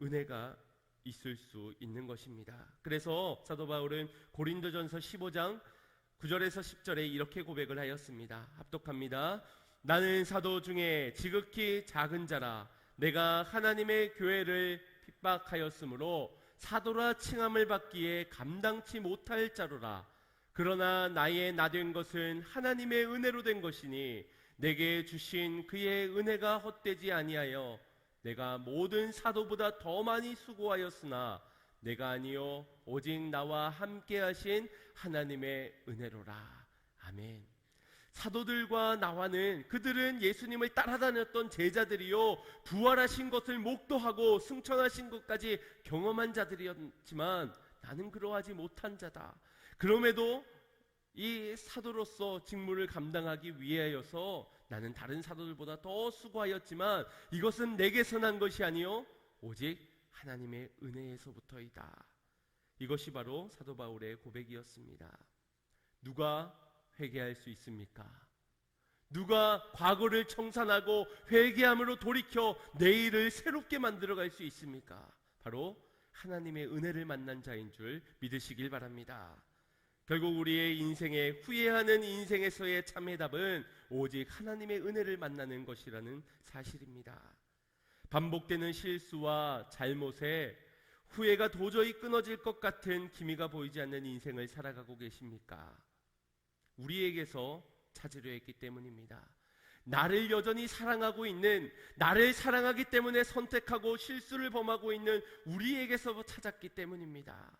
은혜가 있을 수 있는 것입니다. 그래서 사도 바울은 고린도전서 15장 9절에서 10절에 이렇게 고백을 하였습니다. 합독합니다. 나는 사도 중에 지극히 작은 자라. 내가 하나님의 교회를 핍박하였으므로 사도라 칭함을 받기에 감당치 못할 자로라. 그러나 나의 나된 것은 하나님의 은혜로 된 것이니 내게 주신 그의 은혜가 헛되지 아니하여 내가 모든 사도보다 더 많이 수고하였으나 내가 아니요 오직 나와 함께 하신 하나님의 은혜로라. 아멘. 사도들과 나와는 그들은 예수님을 따라다녔던 제자들이요 부활하신 것을 목도하고 승천하신 것까지 경험한 자들이었지만 나는 그러하지 못한 자다. 그럼에도 이 사도로서 직무를 감당하기 위하여서 나는 다른 사도들보다 더 수고하였지만 이것은 내게서 난 것이 아니요 오직 하나님의 은혜에서부터이다. 이것이 바로 사도 바울의 고백이었습니다. 누가 회개할 수 있습니까? 누가 과거를 청산하고 회개함으로 돌이켜 내일을 새롭게 만들어갈 수 있습니까? 바로 하나님의 은혜를 만난 자인 줄 믿으시길 바랍니다. 결국 우리의 인생에 후회하는 인생에서의 참 해답은 오직 하나님의 은혜를 만나는 것이라는 사실입니다. 반복되는 실수와 잘못에 후회가 도저히 끊어질 것 같은 기미가 보이지 않는 인생을 살아가고 계십니까? 우리에게서 찾으려 했기 때문입니다. 나를 여전히 사랑하고 있는, 나를 사랑하기 때문에 선택하고 실수를 범하고 있는 우리에게서 찾았기 때문입니다.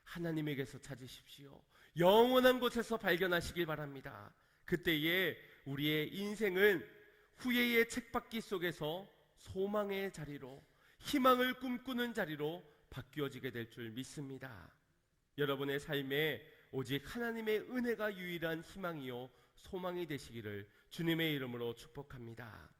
하나님에게서 찾으십시오. 영원한 곳에서 발견하시길 바랍니다. 그때에 우리의 인생은 후회의 책받기 속에서 소망의 자리로, 희망을 꿈꾸는 자리로 바뀌어지게 될 줄 믿습니다. 여러분의 삶에 오직 하나님의 은혜가 유일한 희망이요 소망이 되시기를 주님의 이름으로 축복합니다.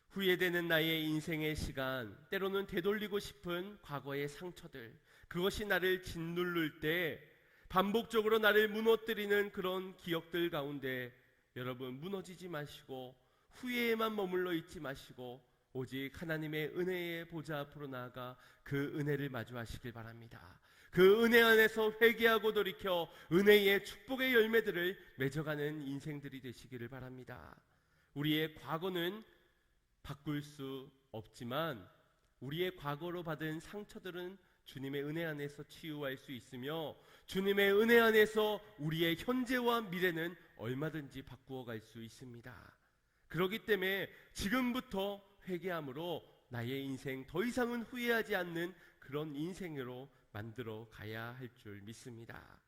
후회되는 나의 인생의 시간, 때로는 되돌리고 싶은 과거의 상처들, 그것이 나를 짓누를 때 반복적으로 나를 무너뜨리는 그런 기억들 가운데 여러분 무너지지 마시고 후회에만 머물러 있지 마시고 오직 하나님의 은혜의 보좌 앞으로 나아가 그 은혜를 마주하시길 바랍니다. 그 은혜 안에서 회개하고 돌이켜 은혜의 축복의 열매들을 맺어가는 인생들이 되시기를 바랍니다. 우리의 과거는 바꿀 수 없지만 우리의 과거로 받은 상처들은 주님의 은혜 안에서 치유할 수 있으며 주님의 은혜 안에서 우리의 현재와 미래는 얼마든지 바꾸어 갈 수 있습니다. 그렇기 때문에 지금부터 회개함으로 나의 인생 더 이상은 후회하지 않는 그런 인생으로 만들어 가야 할 줄 믿습니다.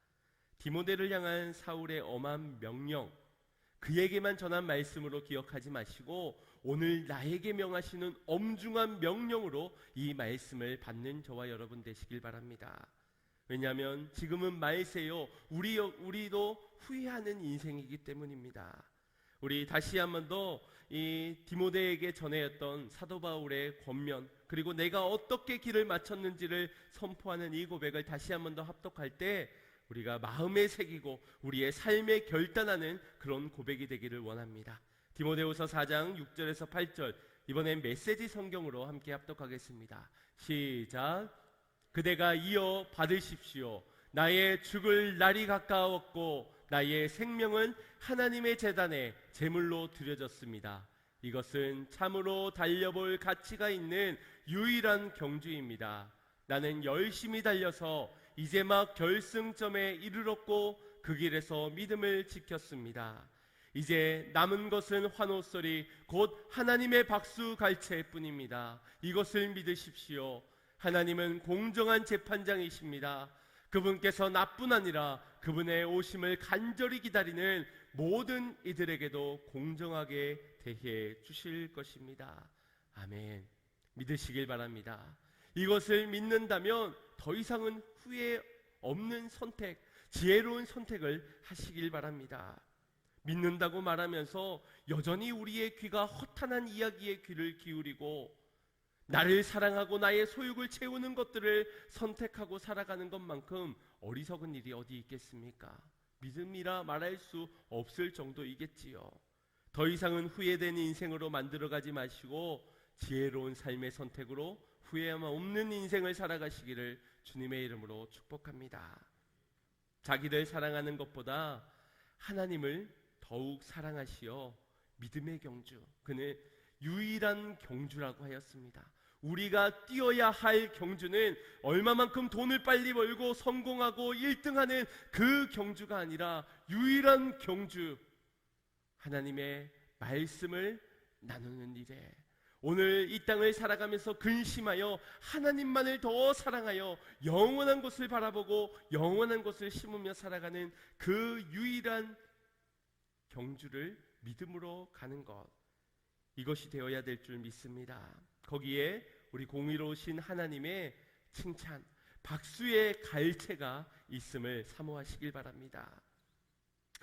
디모데를 향한 사울의 엄한 명령, 그에게만 전한 말씀으로 기억하지 마시고 오늘 나에게 명하시는 엄중한 명령으로 이 말씀을 받는 저와 여러분 되시길 바랍니다. 왜냐하면 지금은 말세요. 우리도 후회하는 인생이기 때문입니다. 우리 다시 한 번 더 이 디모데에게 전해였던 사도 바울의 권면, 그리고 내가 어떻게 길을 마쳤는지를 선포하는 이 고백을 다시 한 번 더 합독할 때 우리가 마음에 새기고 우리의 삶에 결단하는 그런 고백이 되기를 원합니다. 디모데후서 4장 6절에서 8절, 이번엔 메시지 성경으로 함께 합독하겠습니다. 시작. 그대가 이어 받으십시오. 나의 죽을 날이 가까웠고 나의 생명은 하나님의 제단에 제물로 드려졌습니다. 이것은 참으로 달려볼 가치가 있는 유일한 경주입니다. 나는 열심히 달려서 이제 막 결승점에 이르렀고 그 길에서 믿음을 지켰습니다. 이제 남은 것은 환호소리 곧 하나님의 박수 갈채뿐입니다. 이것을 믿으십시오. 하나님은 공정한 재판장이십니다. 그분께서 나뿐 아니라 그분의 오심을 간절히 기다리는 모든 이들에게도 공정하게 대해 주실 것입니다. 아멘. 믿으시길 바랍니다. 이것을 믿는다면 더 이상은 후회 없는 선택, 지혜로운 선택을 하시길 바랍니다. 믿는다고 말하면서 여전히 우리의 귀가 허탄한 이야기에 귀를 기울이고 나를 사랑하고 나의 소욕을 채우는 것들을 선택하고 살아가는 것만큼 어리석은 일이 어디 있겠습니까? 믿음이라 말할 수 없을 정도이겠지요. 더 이상은 후회된 인생으로 만들어가지 마시고 지혜로운 삶의 선택으로 후회함 없는 인생을 살아가시기를 주님의 이름으로 축복합니다. 자기를 사랑하는 것보다 하나님을 더욱 사랑하시어 믿음의 경주, 그는 유일한 경주라고 하였습니다. 우리가 뛰어야 할 경주는 얼마만큼 돈을 빨리 벌고 성공하고 1등하는 그 경주가 아니라 유일한 경주, 하나님의 말씀을 나누는 일에 오늘 이 땅을 살아가면서 근심하여 하나님만을 더 사랑하여 영원한 것을 바라보고 영원한 것을 심으며 살아가는 그 유일한 경주를 믿음으로 가는 것, 이것이 되어야 될 줄 믿습니다. 거기에 우리 공의로우신 하나님의 칭찬, 박수의 갈채가 있음을 사모하시길 바랍니다.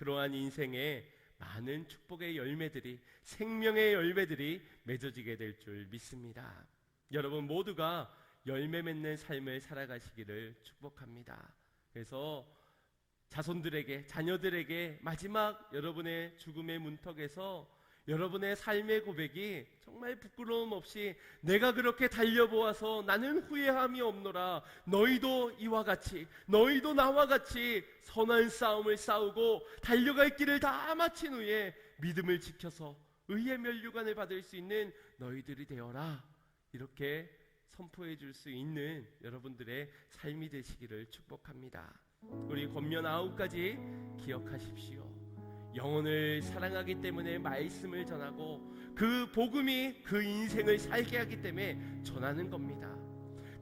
그러한 인생에 많은 축복의 열매들이, 생명의 열매들이 맺어지게 될 줄 믿습니다. 여러분 모두가 열매 맺는 삶을 살아가시기를 축복합니다. 그래서 자손들에게, 자녀들에게 마지막 여러분의 죽음의 문턱에서 여러분의 삶의 고백이 정말 부끄러움 없이 내가 그렇게 달려보아서 나는 후회함이 없노라, 너희도 이와 같이, 너희도 나와 같이 선한 싸움을 싸우고 달려갈 길을 다 마친 후에 믿음을 지켜서 의의 면류관을 받을 수 있는 너희들이 되어라, 이렇게 선포해 줄 수 있는 여러분들의 삶이 되시기를 축복합니다. 우리 권면 9가지 기억하십시오. 영혼을 사랑하기 때문에 말씀을 전하고 그 복음이 그 인생을 살게 하기 때문에 전하는 겁니다.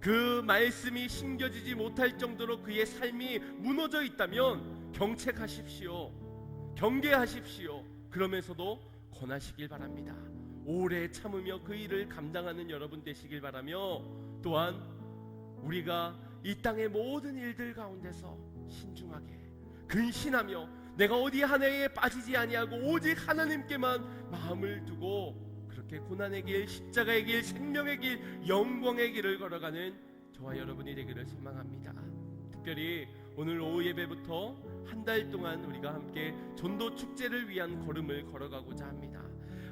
그 말씀이 심겨지지 못할 정도로 그의 삶이 무너져 있다면 경책하십시오. 경계하십시오. 그러면서도 권하시길 바랍니다. 오래 참으며 그 일을 감당하는 여러분 되시길 바라며, 또한 우리가 이 땅의 모든 일들 가운데서 신중하게 근신하며 내가 어디 하나에 빠지지 아니하고 오직 하나님께만 마음을 두고 그렇게 고난의 길, 십자가의 길, 생명의 길, 영광의 길을 걸어가는 저와 여러분이 되기를 소망합니다. 특별히 오늘 오후 예배부터 한 달 동안 우리가 함께 전도 축제를 위한 걸음을 걸어가고자 합니다.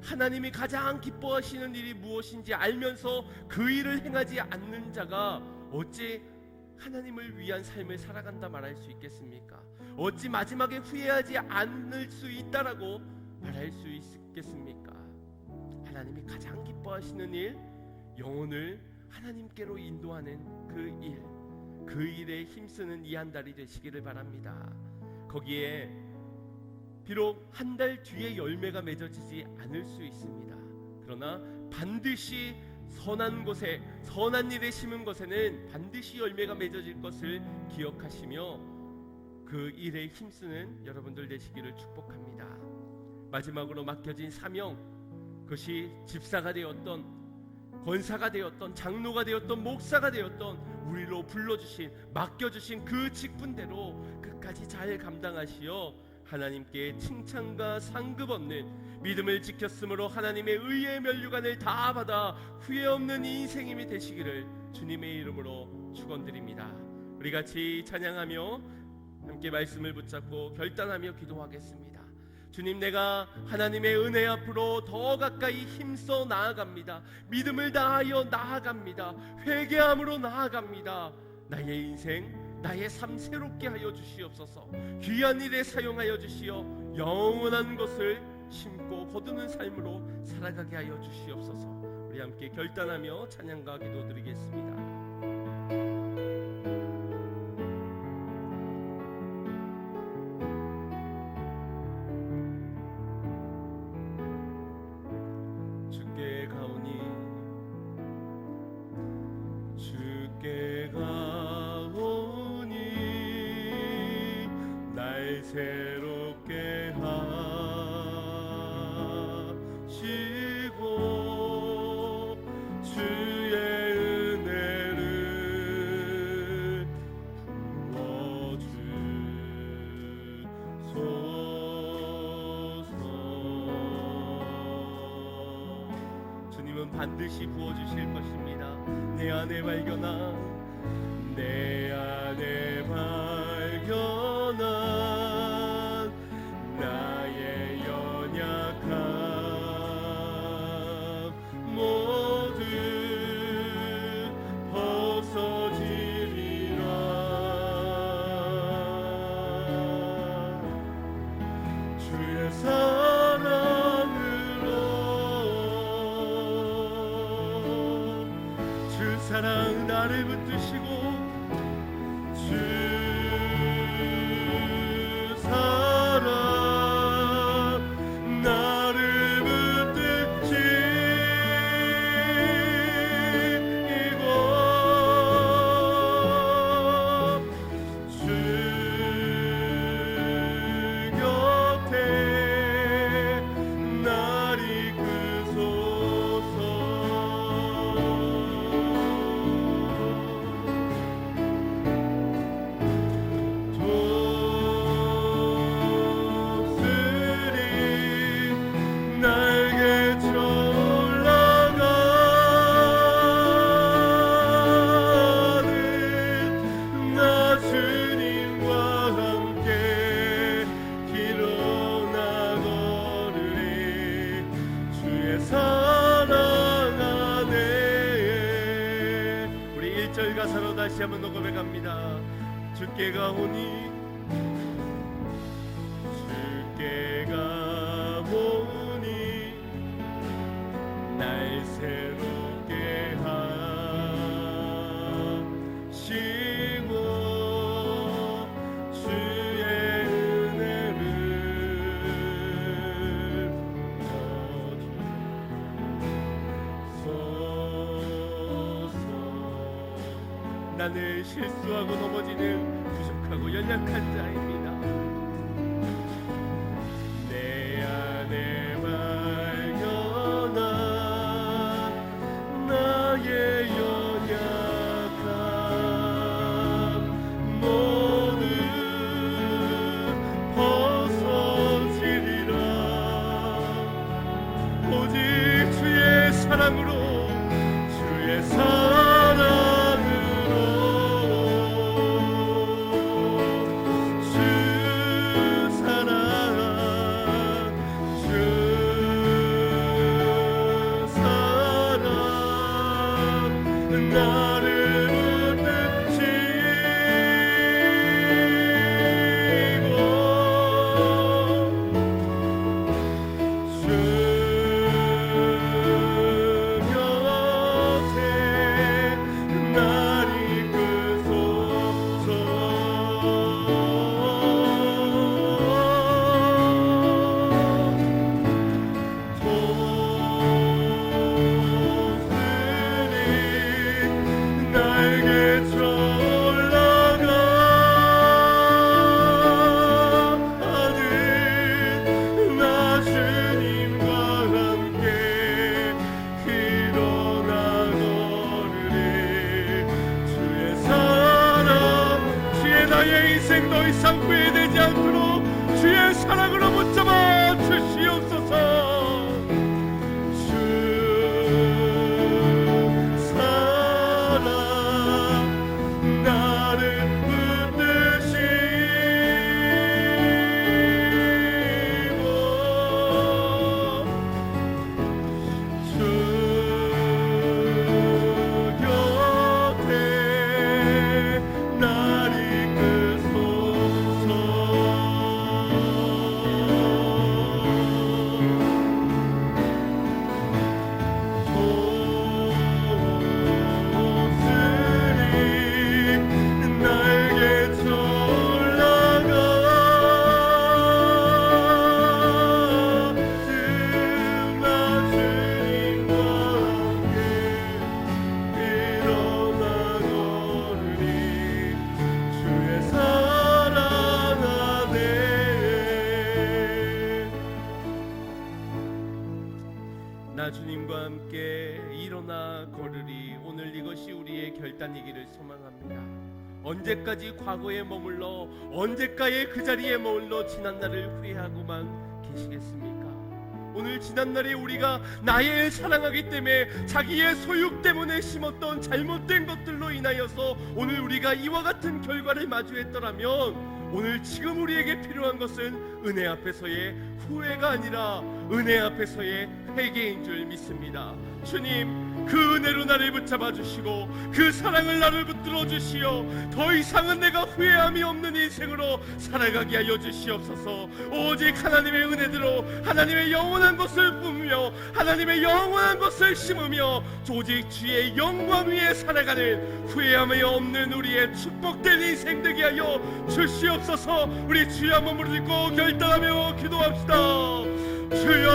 하나님이 가장 기뻐하시는 일이 무엇인지 알면서 그 일을 행하지 않는 자가 어찌 하나님을 위한 삶을 살아간다 말할 수 있겠습니까? 어찌 마지막에 후회하지 않을 수 있다라고 말할 수 있겠습니까? 하나님이 가장 기뻐하시는 일, 영혼을 하나님께로 인도하는 그 일에 힘쓰는 이 한 달이 되시기를 바랍니다. 거기에 비록 한 달 뒤에 열매가 맺어지지 않을 수 있습니다. 그러나 반드시 선한 곳에, 선한 일에 심은 것에는 반드시 열매가 맺어질 것을 기억하시며 그 일에 힘쓰는 여러분들 되시기를 축복합니다. 마지막으로 맡겨진 사명, 그것이 집사가 되었던, 권사가 되었던, 장로가 되었던, 목사가 되었던 우리로 불러주신, 맡겨주신 그 직분대로 끝까지 잘 감당하시어 하나님께 칭찬과 상급 얻는 믿음을 지켰으므로 하나님의 의의 면류관을 다 받아 후회 없는 인생임이 되시기를 주님의 이름으로 축원드립니다. 우리 같이 찬양하며 함께 말씀을 붙잡고 결단하며 기도하겠습니다. 주님, 내가 하나님의 은혜 앞으로 더 가까이 힘써 나아갑니다. 믿음을 다하여 나아갑니다. 회개함으로 나아갑니다. 나의 인생, 나의 삶 새롭게 하여 주시옵소서. 귀한 일에 사용하여 주시어 영원한 것을 심고 거두는 삶으로 살아가게 하여 주시옵소서. 우리 함께 결단하며 찬양과 기도 드리겠습니다. 주께 가오니 날 새롭게 하시고 주의 은혜를 부어주소서. 주님은 반드시 부어주실 것입니다. 내 안에 발견한 나의 연약함 모두 벗어지리라. 주의 사랑으로, 주 사랑 나를 붙드시고 주 사랑 나를 붙드시고 주 곁에 날 이끄소서. 다시 한번 녹음해 갑니다. 주께 가오니 주께 가오니 날 새롭게 하시고 주의 은혜를 부어주소서. 나는 실수하고 넘어지는 부족하고 연약한 자입니다. 내 안에 발견한 나의 연약함 모두 벗어지리라. 오직 주의 사랑으로 주의 사랑으로 주 사랑 주 사랑 나를 나의 인생 더 이상 후회되지 않도록 주의 사랑으로 붙잡아 주시옵소서. 주 사랑 나를 붙드시고 주 곁에 나를 나 주님과 함께 일어나 걸으리. 오늘 이것이 우리의 결단이기를 소망합니다. 언제까지 과거에 머물러 언제까지 그 자리에 머물러 지난날을 후회하고만 계시겠습니까? 오늘 지난날에 우리가 나의 사랑하기 때문에 자기의 소유 때문에 심었던 잘못된 것들로 인하여서 오늘 우리가 이와 같은 결과를 마주했더라면 오늘 지금 우리에게 필요한 것은 은혜 앞에서의 후회가 아니라 은혜 앞에서의 회개인 줄 믿습니다. 주님, 그 은혜로 나를 붙잡아 주시고 그 사랑을 나를 붙들어 주시어 더 이상은 내가 후회함이 없는 인생으로 살아가게 하여 주시옵소서. 오직 하나님의 은혜대로 하나님의 영원한 것을 뿜으며 하나님의 영원한 것을 심으며 오직 주의 영광 위에 살아가는 후회함이 없는 우리의 축복된 인생 되게 하여 주시옵소서. 우리 주여 한번 무릎 꿇고 결단하며 기도합시다. 주여,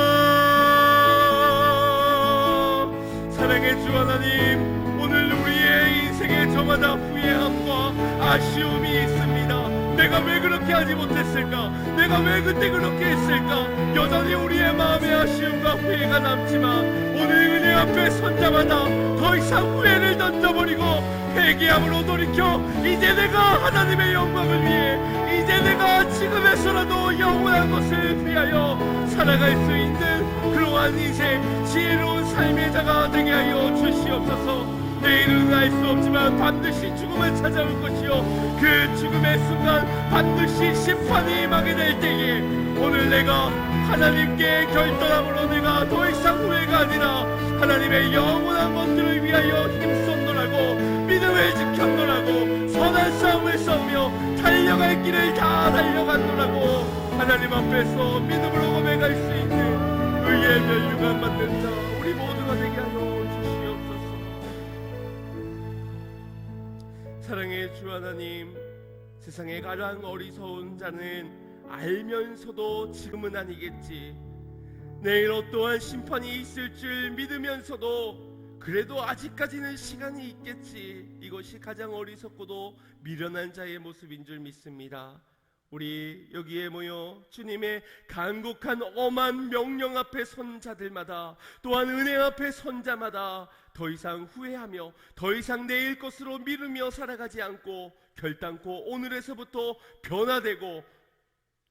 사랑의 주 하나님, 오늘 우리의 인생에 저마다 후회함과 아쉬움이 있습니다. 내가 왜 그렇게 하지 못했을까? 내가 왜 그때 그렇게 했을까? 여전히 우리의 마음에 아쉬움과 후회가 남지만 오늘 은혜 앞에 선자마다 더 이상 후회를 던져버리고 회개함으로 돌이켜 이제 내가 하나님의 영광을 위해 이제 내가 지금에서라도 영원한 것을 위하여 살아갈 수 있는 그러한 인생, 지혜로운 삶의 자가 되게 하여 주시옵소서. 내일은 알 수 없지만 반드시 죽음을 찾아올 것이요 그 죽음의 순간 반드시 심판이 임하게 될 때에 오늘 내가 하나님께 결단함으로 내가 더 이상 후회가 아니라 하나님의 영원한 것들을 위하여 힘썼노라고 믿음을 지켰노라고, 선한 싸움을 싸우며 달려갈 길을 다 달려갔노라고. 하나님 앞에서 믿음으로 고백할 수 있는 의의 면류관 받는 자 우리 모두가 되게 하여 주시옵소서. 사랑의 주 하나님, 세상에 가장 어리석은 자는 알면서도 지금은 아니겠지, 내일 어떠한 심판이 있을 줄 믿으면서도 그래도 아직까지는 시간이 있겠지, 이것이 가장 어리석고도 미련한 자의 모습인 줄 믿습니다. 우리 여기에 모여 주님의 간곡한 엄한 명령 앞에 선 자들마다, 또한 은혜 앞에 선 자마다 더 이상 후회하며 더 이상 내일 것으로 미루며 살아가지 않고 결단코 오늘에서부터 변화되고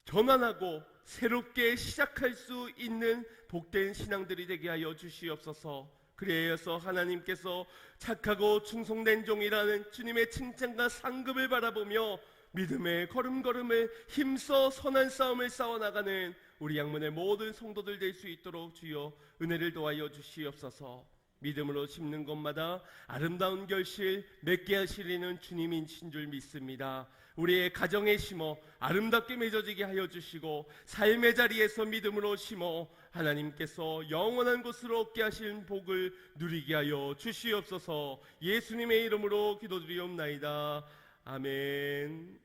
전환하고 새롭게 시작할 수 있는 복된 신앙들이 되게 하여 주시옵소서. 그래서 하나님께서 착하고 충성된 종이라는 주님의 칭찬과 상급을 바라보며 믿음의 걸음걸음을 힘써 선한 싸움을 싸워나가는 우리 양문의 모든 성도들 될 수 있도록 주여 은혜를 도하여 주시옵소서. 믿음으로 심는 것마다 아름다운 결실 맺게 하시리는 주님이신 줄 믿습니다. 우리의 가정에 심어 아름답게 맺어지게 하여 주시고, 삶의 자리에서 믿음으로 심어 하나님께서 영원한 곳으로 얻게 하신 복을 누리게 하여 주시옵소서. 예수님의 이름으로 기도드리옵나이다. 아멘.